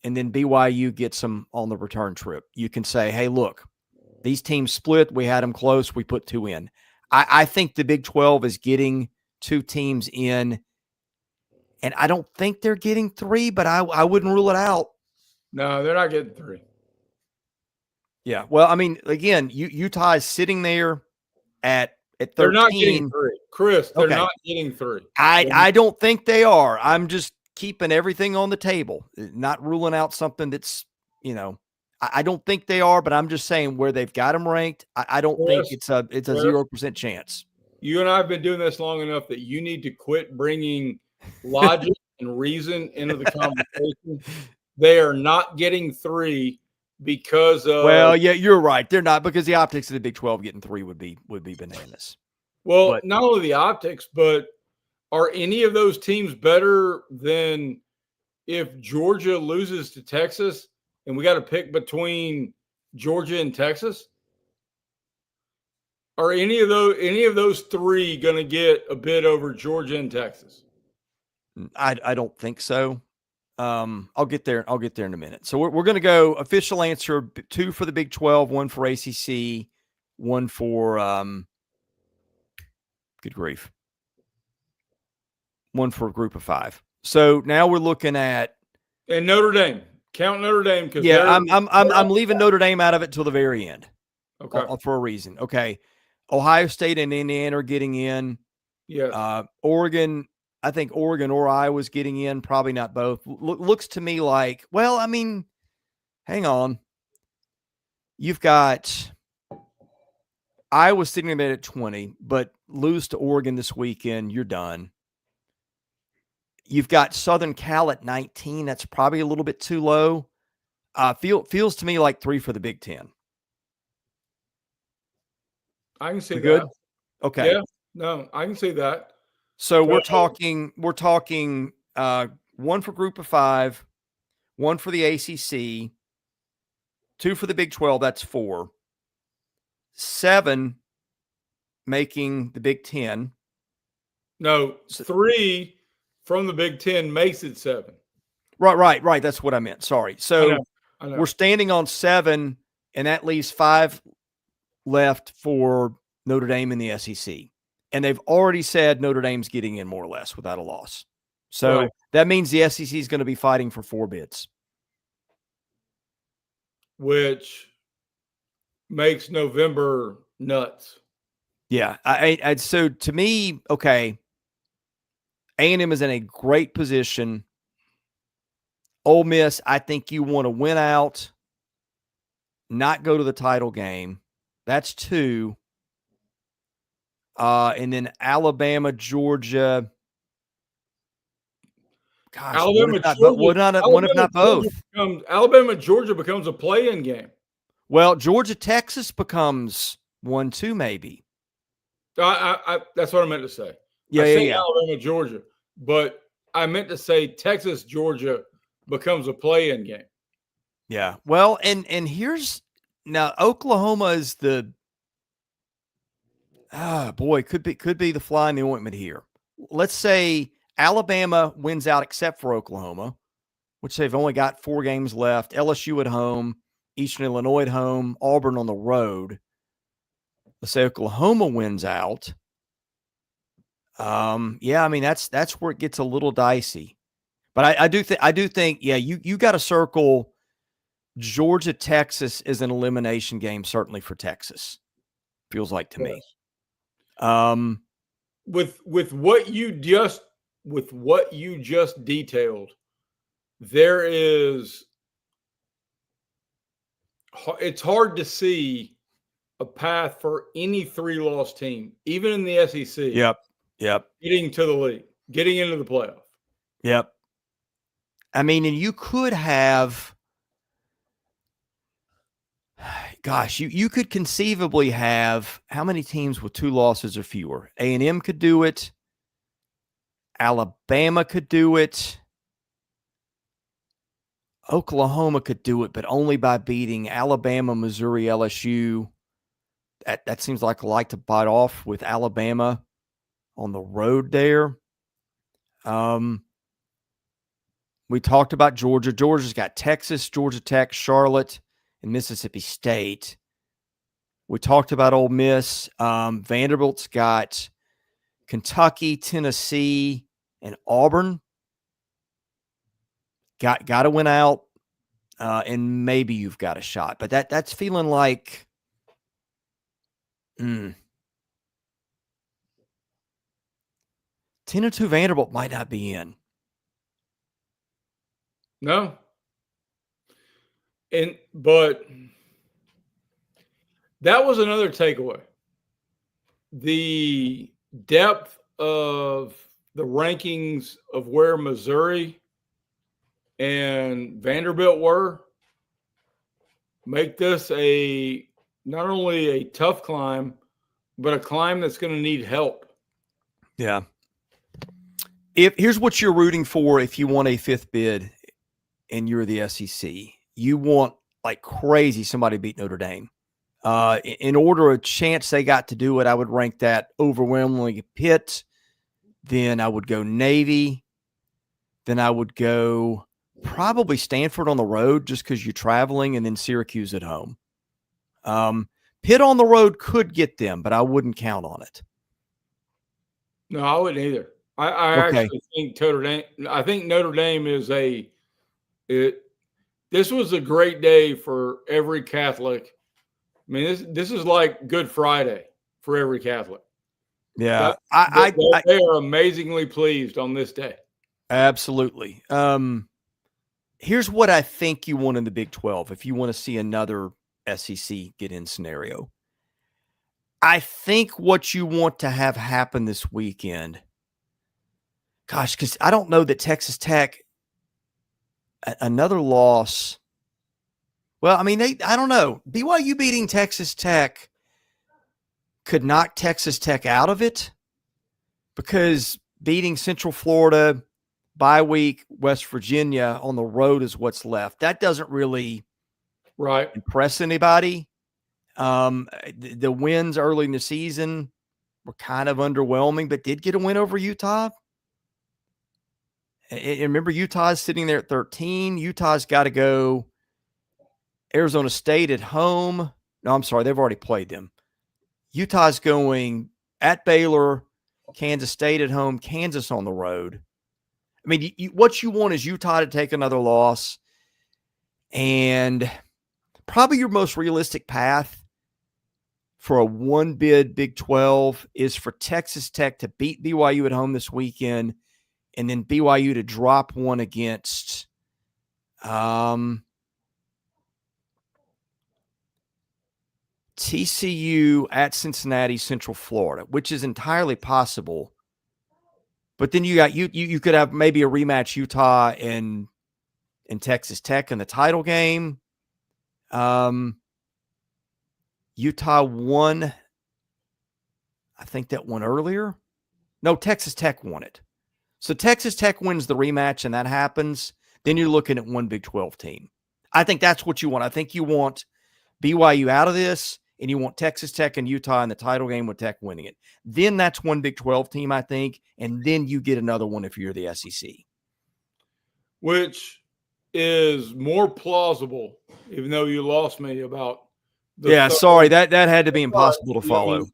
Speaker 1: and then BYU gets them on the return trip. You can say, hey, look, these teams split. We had them close. We put 2 in. I think the Big 12 is getting 2 teams in, and I don't think they're getting 3, but I wouldn't rule it out.
Speaker 2: No, they're not getting 3.
Speaker 1: Yeah. Well, I mean, again, Utah is sitting there at 13.
Speaker 2: They're not getting 3. Chris, they're not getting 3.
Speaker 1: I don't think they are. I'm just keeping everything on the table, not ruling out something that's, I don't think they are, but I'm just saying where they've got them ranked, I don't think it's a 0% chance.
Speaker 2: You and I have been doing this long enough that you need to quit bringing logic and reason into the conversation. They are not getting 3 because of.
Speaker 1: Well, yeah, you're right. They're not, because the optics of the Big 12 getting 3 would be bananas.
Speaker 2: Well, not only the optics, but are any of those teams better than if Georgia loses to Texas and we got to pick between Georgia and Texas? Are any of those 3 going to get a bid over Georgia and Texas?
Speaker 1: I don't think so. I'll get there in a minute. So we're going to go official answer: 2 for the Big 12, 1 for ACC, 1 for good grief, 1 for a group of 5. So now we're looking at
Speaker 2: Notre Dame. Count Notre Dame, because
Speaker 1: I'm leaving Notre Dame out of it till the very end.
Speaker 2: Okay,
Speaker 1: for a reason. Okay, Ohio State and Indiana are getting in.
Speaker 2: Yes.
Speaker 1: Oregon I think Oregon or Iowa's getting in, probably not both. Looks to me like, well, I mean, hang on. You've got Iowa sitting there at 20, but lose to Oregon this weekend, you're done. You've got Southern Cal at 19. That's probably a little bit too low. Feels to me like 3 for the Big Ten.
Speaker 2: I can see
Speaker 1: We
Speaker 2: that.
Speaker 1: good? Okay.
Speaker 2: Yeah, no, I can see that.
Speaker 1: So we're talking 1 for Group of 5, 1 for the ACC, 2 for the Big 12. That's 4. 7 making the Big 10.
Speaker 2: No, 3 from the Big 10 makes it 7.
Speaker 1: Right. That's what I meant. Sorry. So
Speaker 2: I know.
Speaker 1: we're standing on 7, and that leaves 5 left for Notre Dame in the SEC. And they've already said Notre Dame's getting in more or less without a loss. So that means the SEC is going to be fighting for 4 bids.
Speaker 2: Which makes November nuts.
Speaker 1: Yeah. So to me, okay, A&M is in a great position. Ole Miss, I think you want to win out, not go to the title game. That's 2. And then Alabama, Georgia. Gosh,
Speaker 2: Alabama,
Speaker 1: one if not both.
Speaker 2: Alabama, Georgia becomes a play-in game.
Speaker 1: Well, Georgia, Texas becomes 1-2 maybe.
Speaker 2: That's what I meant to say.
Speaker 1: Yeah.
Speaker 2: Alabama, Georgia, but I meant to say Texas, Georgia becomes a play-in game.
Speaker 1: Yeah. Well, and here's now Oklahoma is the could be the fly in the ointment here. Let's say Alabama wins out except for Oklahoma, which they've only got 4 games left. LSU at home, Eastern Illinois at home, Auburn on the road. Let's say Oklahoma wins out. Yeah, I mean that's where it gets a little dicey. But I do think yeah, you got to circle Georgia, Texas is an elimination game, certainly for Texas. Feels like to me.
Speaker 2: With what you just detailed, it's hard to see a path for any 3-loss team, even in the SEC.
Speaker 1: Yep.
Speaker 2: Getting to the league, getting into the playoff.
Speaker 1: Yep. I mean, and you could have, gosh, you could conceivably have how many teams with 2 losses or fewer? A&M could do it. Alabama could do it. Oklahoma could do it, but only by beating Alabama, Missouri, LSU. That seems like to bite off with Alabama on the road there. We talked about Georgia. Georgia's got Texas, Georgia Tech, Charlotte, and Mississippi State. We talked about Ole Miss. Vanderbilt's got Kentucky, Tennessee, and Auburn. Got to win out, and maybe you've got a shot. But that's feeling like 10-2 Vanderbilt might not be in.
Speaker 2: No. But that was another takeaway. The depth of the rankings of where Missouri and Vanderbilt were make this not only a tough climb, but a climb that's going to need help.
Speaker 1: Yeah. Here's what you're rooting for if you want a 5th bid and you're the SEC. You want like crazy somebody beat Notre Dame. In order a chance they got to do it, I would rank that overwhelmingly Pitt. Then I would go Navy. Then I would go probably Stanford on the road just because you're traveling, and then Syracuse at home. Pitt on the road could get them, but I wouldn't count on it.
Speaker 2: No, I wouldn't either. I actually think Notre Dame is this was a great day for every Catholic. I mean, this is like Good Friday for every Catholic.
Speaker 1: Yeah,
Speaker 2: They are amazingly pleased on this day.
Speaker 1: Absolutely. Here's what I think you want in the Big 12 if you want to see another SEC get in scenario. I think what you want to have happen this weekend, gosh, because I don't know that Texas Tech, another loss. Well, I mean, I don't know. BYU beating Texas Tech could knock Texas Tech out of it because beating Central Florida, bye week, West Virginia on the road is what's left. That doesn't really impress anybody. The wins early in the season were kind of underwhelming, but did get a win over Utah. And remember, Utah's sitting there at 13. Utah's got to go Arizona State at home. No, I'm sorry. They've already played them. Utah's going at Baylor, Kansas State at home, Kansas on the road. I mean, what you want is Utah to take another loss. And probably your most realistic path for a one-bid Big 12 is for Texas Tech to beat BYU at home this weekend and then BYU to drop one against TCU at Cincinnati, Central Florida, which is entirely possible. But then you could have maybe a rematch Utah and Texas Tech in the title game. Utah won, I think that won earlier. No, Texas Tech won it. So Texas Tech wins the rematch and that happens. Then you're looking at one Big 12 team. I think that's what you want. I think you want BYU out of this and you want Texas Tech and Utah in the title game with Tech winning it. Then that's one Big 12 team, I think. And then you get another one if you're the SEC.
Speaker 2: Which is more plausible, even though you lost me about
Speaker 1: sorry, that had to be impossible to follow.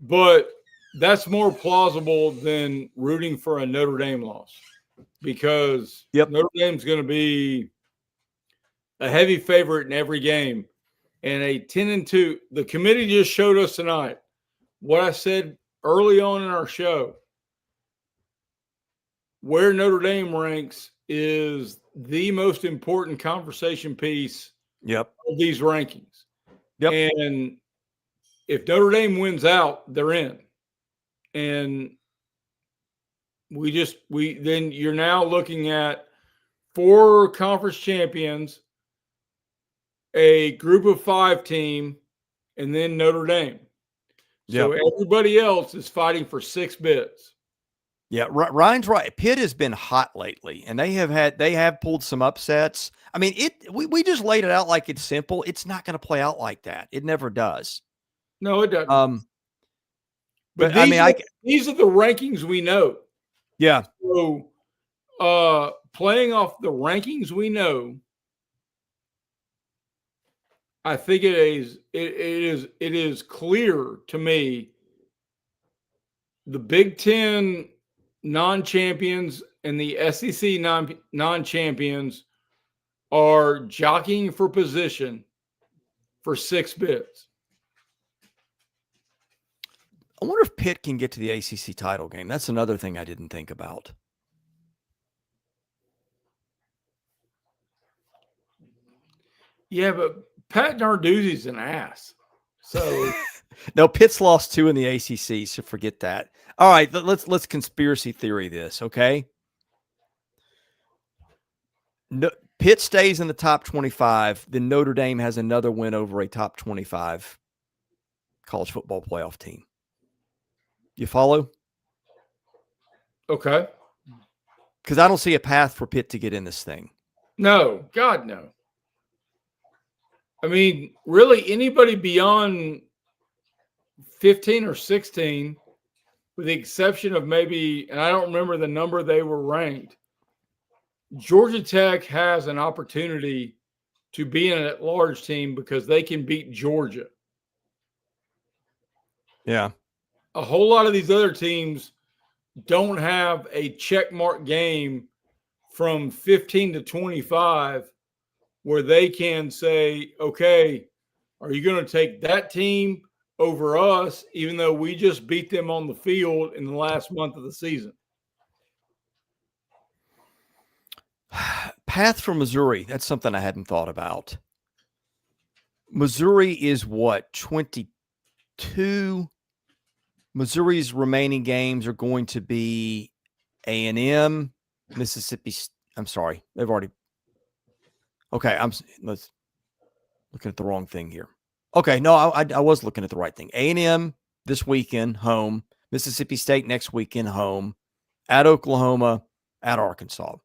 Speaker 2: But that's more plausible than rooting for a Notre Dame loss because Notre Dame's going to be a heavy favorite in every game. And a 10-2, the committee just showed us tonight what I said early on in our show. Where Notre Dame ranks is the most important conversation piece of these rankings. And if Notre Dame wins out, they're in. And then you're now looking at 4 conference champions, a group of 5 team, and then Notre Dame. So everybody else is fighting for 6 bids.
Speaker 1: Yeah, Ryan's right. Pitt has been hot lately, and they have pulled some upsets. I mean, we just laid it out like it's simple. It's not going to play out like that. It never does.
Speaker 2: No, it doesn't. But these are the rankings we know.
Speaker 1: Yeah.
Speaker 2: So, playing off the rankings we know, I think it is clear to me the Big Ten non-champions and the SEC non-champions are jockeying for position for 6 bids.
Speaker 1: I wonder if Pitt can get to the ACC title game. That's another thing I didn't think about.
Speaker 2: Yeah, but Pat Narduzzi's an ass. So
Speaker 1: no, Pitt's lost 2 in the ACC, so forget that. All right, let's conspiracy theory this, okay? No, Pitt stays in the top 25, then Notre Dame has another win over a top 25 college football playoff team. You follow?
Speaker 2: Okay.
Speaker 1: Because I don't see a path for Pitt to get in this thing.
Speaker 2: No, God, no. I mean, really, anybody beyond 15 or 16, with the exception of maybe, and I don't remember the number they were ranked, Georgia Tech has an opportunity to be an at-large team because they can beat Georgia.
Speaker 1: Yeah.
Speaker 2: A whole lot of these other teams don't have a check mark game from 15 to 25 where they can say, okay, are you going to take that team over us, even though we just beat them on the field in the last month of the season?
Speaker 1: Path for Missouri. That's something I hadn't thought about. Missouri is what, 22? Missouri's remaining games are going to be A&M, Mississippi. I'm sorry, they've already. Okay, let's looking at the wrong thing here. Okay, no, I was looking at the right thing. A&M this weekend, home. Mississippi State next weekend, home. At Oklahoma, at Arkansas.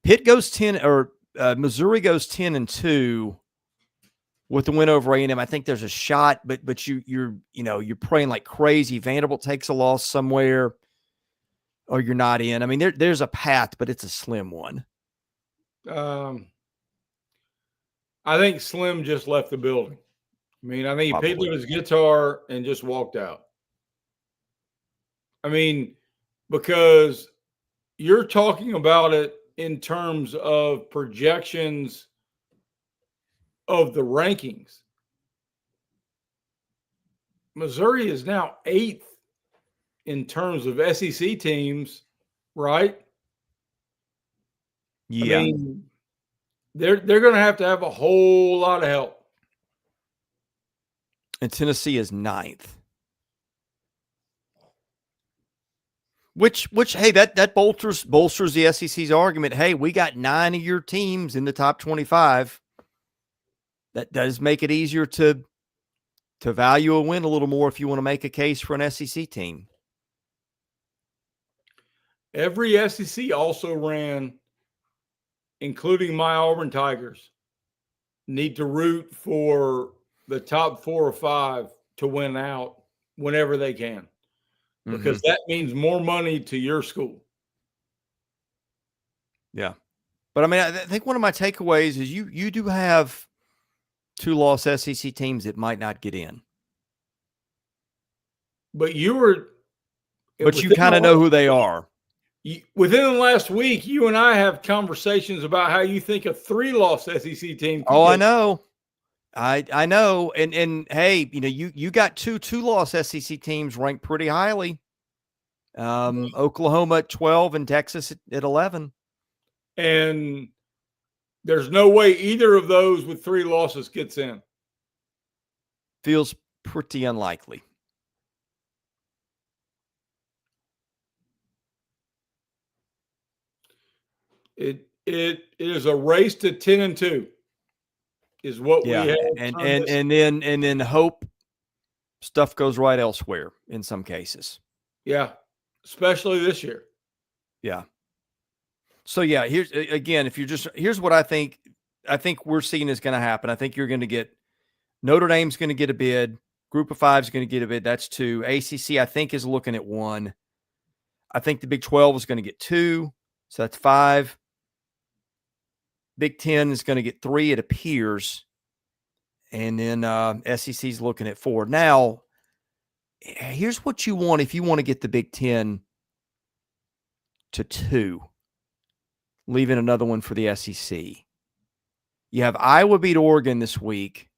Speaker 1: Pitt goes 10, or Missouri goes 10-2 with the win over A&M. I think there's a shot, but you're praying like crazy. Vanderbilt takes a loss somewhere, or you're not in. I mean, there's a path, but it's a slim one.
Speaker 2: I think Slim just left the building. I mean, I think he picked up his guitar and just walked out. I mean, because you're talking about it in terms of projections of the rankings. Missouri is now 8th in terms of SEC teams, right?
Speaker 1: Yeah.
Speaker 2: I mean, they're going to have a whole lot of help.
Speaker 1: And Tennessee is 9th. Which hey, that bolsters the SEC's argument. Hey, we got 9 of your teams in the top 25. That does make it easier to value a win a little more if you want to make a case for an SEC team.
Speaker 2: Every SEC also ran, including my Auburn Tigers, need to root for the top 4 or 5 to win out whenever they can, because that means more money to your school.
Speaker 1: Yeah. But I mean, I think one of my takeaways is you do have 2-loss SEC teams that might not get in.
Speaker 2: But you
Speaker 1: kind of know who they are.
Speaker 2: Within the last week, you and I have conversations about how you think a 3-loss SEC team.
Speaker 1: I know. I know. And hey, you got 2-loss SEC teams ranked pretty highly. Oklahoma at 12 and Texas at 11.
Speaker 2: And there's no way either of those with 3 losses gets in.
Speaker 1: Feels pretty unlikely.
Speaker 2: It is a race to 10-2 is what we have.
Speaker 1: And then hope stuff goes right elsewhere in some cases.
Speaker 2: Yeah, especially this year.
Speaker 1: Yeah. So yeah, here's what I think we're seeing is going to happen. I think you're going to get Notre Dame's going to get a bid. Group of 5 is going to get a bid. That's 2. ACC, I think, is looking at 1. I think the Big 12 is going to get 2. So that's 5. Big 10 is going to get 3, it appears. And then SEC is looking at 4. Now, here's what you want if you want to get the Big 10 to 2, leaving another one for the SEC. You have Iowa beat Oregon this week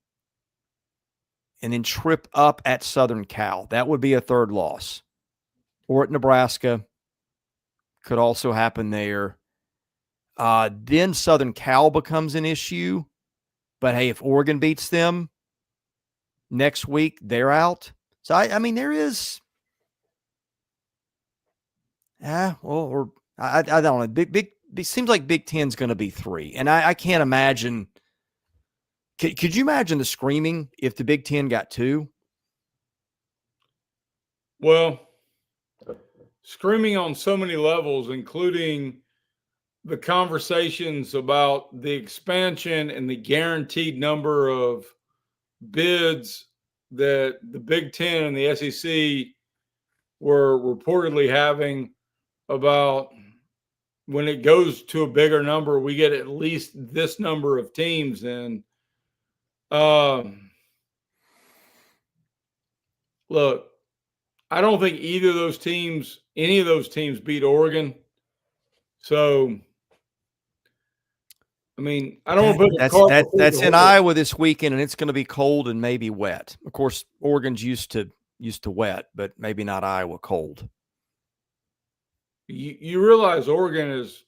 Speaker 1: and then trip up at Southern Cal. That would be a 3rd loss. Or at Nebraska. Could also happen there. Then Southern Cal becomes an issue. But, hey, if Oregon beats them next week, they're out. So, I mean, there is I don't know. It seems like Big Ten's going to be 3. And I can't imagine. Could you imagine the screaming if the Big Ten got 2?
Speaker 2: Well, screaming on so many levels, including the conversations about the expansion and the guaranteed number of bids that the Big Ten and the SEC were reportedly having about when it goes to a bigger number, we get at least this number of teams. And look, I don't think any of those teams beat Oregon. So I mean, I don't want to put the cart before
Speaker 1: That's
Speaker 2: the
Speaker 1: in
Speaker 2: horse.
Speaker 1: Iowa this weekend, and it's going to be cold and maybe wet. Of course, Oregon's used to wet, but maybe not Iowa cold.
Speaker 2: You realize Oregon is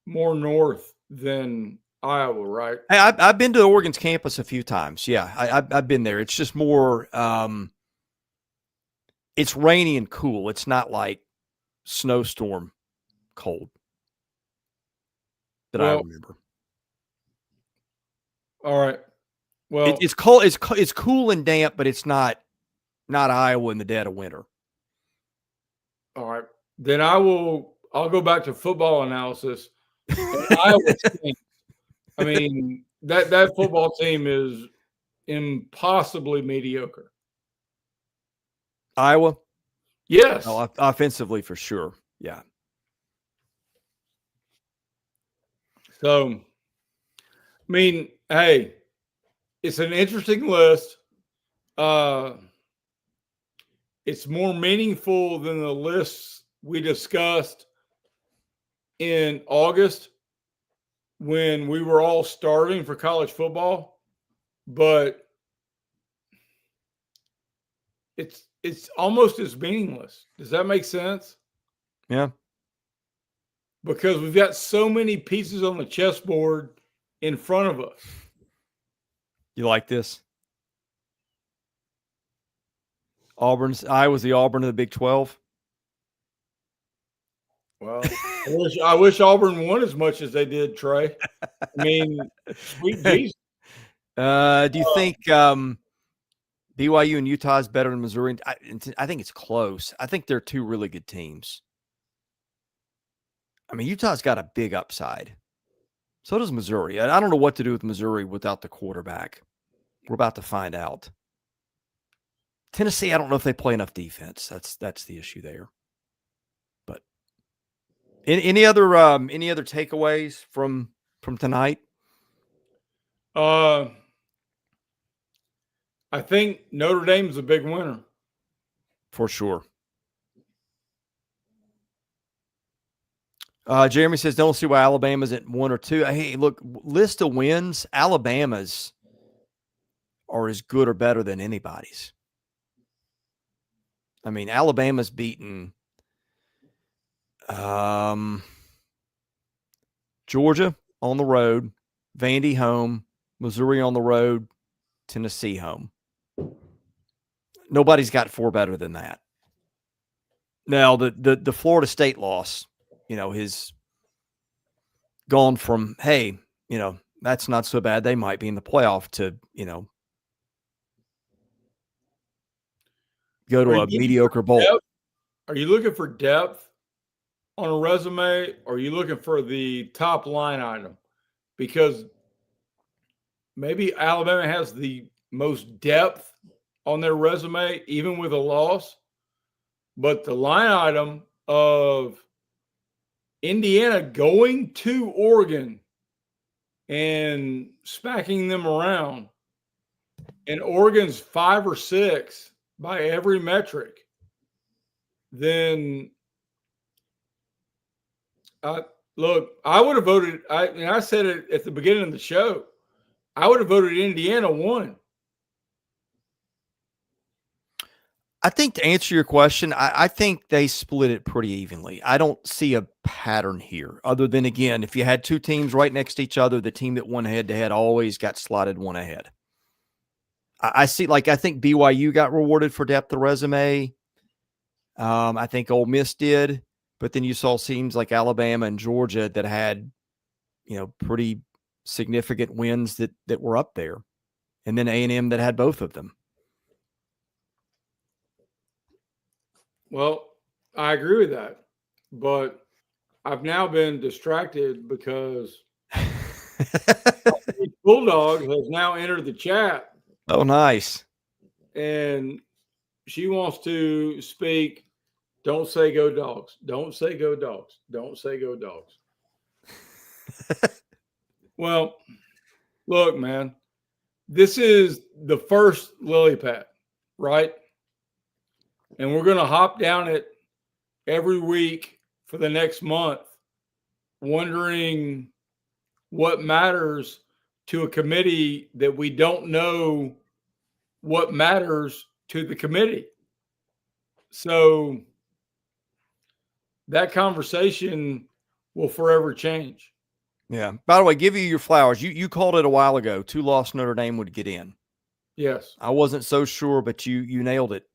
Speaker 2: more north than Iowa, right?
Speaker 1: Hey, I've been to Oregon's campus a few times. Yeah, I've been there. It's just more. It's rainy and cool. It's not like snowstorm cold that I remember.
Speaker 2: All right. Well,
Speaker 1: It's cold. It's cool and damp, but it's not Iowa in the dead of winter.
Speaker 2: All right. Then I'll go back to football analysis. Iowa stinks. I mean, that football team is impossibly mediocre.
Speaker 1: Iowa?
Speaker 2: Yes.
Speaker 1: Oh, offensively for sure. Yeah.
Speaker 2: So, I mean, hey, it's an interesting list. It's more meaningful than the lists we discussed in August when we were all starving for college football, but it's almost as meaningless. Does that make sense?
Speaker 1: Yeah.
Speaker 2: Because we've got so many pieces on the chessboard in front of us.
Speaker 1: You like this? Iowa's the Auburn of the Big 12.
Speaker 2: Well, I wish Auburn won as much as they did, Trey. I mean, sweet Jesus.
Speaker 1: Do you think BYU and Utah is better than Missouri? I think it's close. I think they're two really good teams. I mean, Utah's got a big upside. So does Missouri. I don't know what to do with Missouri without the quarterback. We're about to find out. Tennessee, I don't know if they play enough defense. That's the issue there. But any other takeaways from tonight?
Speaker 2: I think Notre Dame's a big winner.
Speaker 1: For sure. Jeremy says, don't see why Alabama's at 1 or 2. Hey, look, list of wins, Alabama's are as good or better than anybody's. I mean, Alabama's beaten Georgia on the road, Vandy home, Missouri on the road, Tennessee home. Nobody's got 4 better than that. Now, the Florida State loss, has gone from, hey, that's not so bad. They might be in the playoff to, go to a mediocre bowl.
Speaker 2: Depth? Are you looking for depth on a resume, or are you looking for the top line item? Because maybe Alabama has the most depth on their resume, even with a loss. But the line item of Indiana going to Oregon and smacking them around, and Oregon's 5 or 6 by every metric, then look, I would have voted. I said it at the beginning of the show. I would have voted Indiana 1.
Speaker 1: I think to answer your question, I think they split it pretty evenly. I don't see a pattern here other than, again, if you had 2 teams right next to each other, the team that won head-to-head always got slotted 1 ahead. I think BYU got rewarded for depth of resume. I think Ole Miss did, but then you saw teams like Alabama and Georgia that had, pretty significant wins that were up there, and then A&M that had both of them.
Speaker 2: Well, I agree with that, but I've now been distracted because Bulldog has now entered the chat.
Speaker 1: Oh, nice.
Speaker 2: And she wants to speak. Don't say go dogs. Don't say go dogs. Don't say go dogs. Well, look, man, this is the first lily pad, right? And we're going to hop down it every week for the next month, wondering what matters to a committee that we don't know what matters to the committee. So that conversation will forever change.
Speaker 1: Yeah. By the way, give you your flowers. You called it a while ago. 2 loss Notre Dame would get in.
Speaker 2: Yes.
Speaker 1: I wasn't so sure, but you nailed it.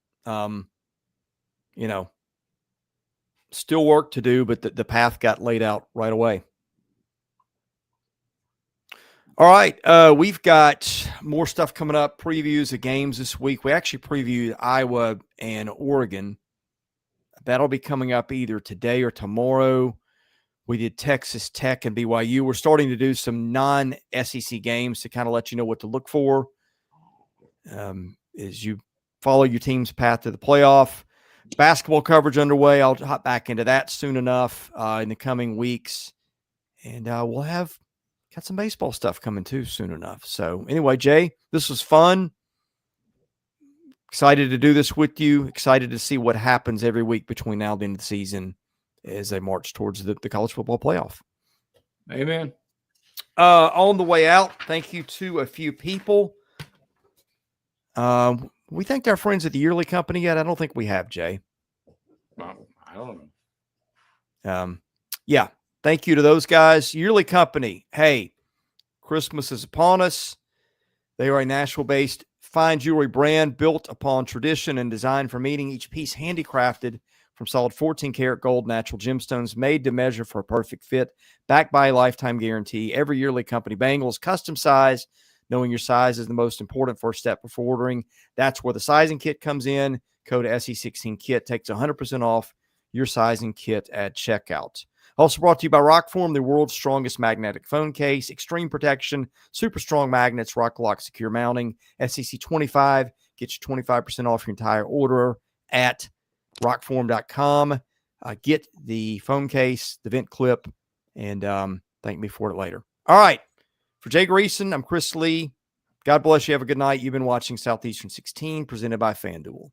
Speaker 1: Still work to do, but the path got laid out right away. All right. We've got more stuff coming up, previews of games this week. We actually previewed Iowa and Oregon. That'll be coming up either today or tomorrow. We did Texas Tech and BYU. We're starting to do some non-SEC games to kind of let you know what to look for as you follow your team's path to the playoff. Basketball coverage underway. I'll hop back into that soon enough in the coming weeks. And we'll have got some baseball stuff coming too soon enough. So anyway, Jay, this was fun. Excited to do this with you. Excited to see what happens every week between now and the end of the season as they march towards the college football playoff.
Speaker 2: Amen.
Speaker 1: On the way out, thank you to a few people. We thanked our friends at the Yearly Company yet? I don't think we have, Jay.
Speaker 2: I don't
Speaker 1: know. Yeah. Thank you to those guys. Yearly Company. Hey, Christmas is upon us. They are a Nashville-based fine jewelry brand built upon tradition and designed for meeting, each piece handicrafted from solid 14-karat gold natural gemstones made to measure for a perfect fit, backed by a lifetime guarantee. Every Yearly Company bangle is custom size. Knowing your size is the most important first step before ordering. That's where the sizing kit comes in. Code SE16KIT takes 100% off your sizing kit at checkout. Also brought to you by Rockform, the world's strongest magnetic phone case. Extreme protection, super strong magnets, Rock Lock secure mounting. SEC25 gets you 25% off your entire order at rockform.com. Get the phone case, the vent clip, and thank me for it later. All right. For Jay Greeson, I'm Chris Lee. God bless you. Have a good night. You've been watching Southeastern 16, presented by FanDuel.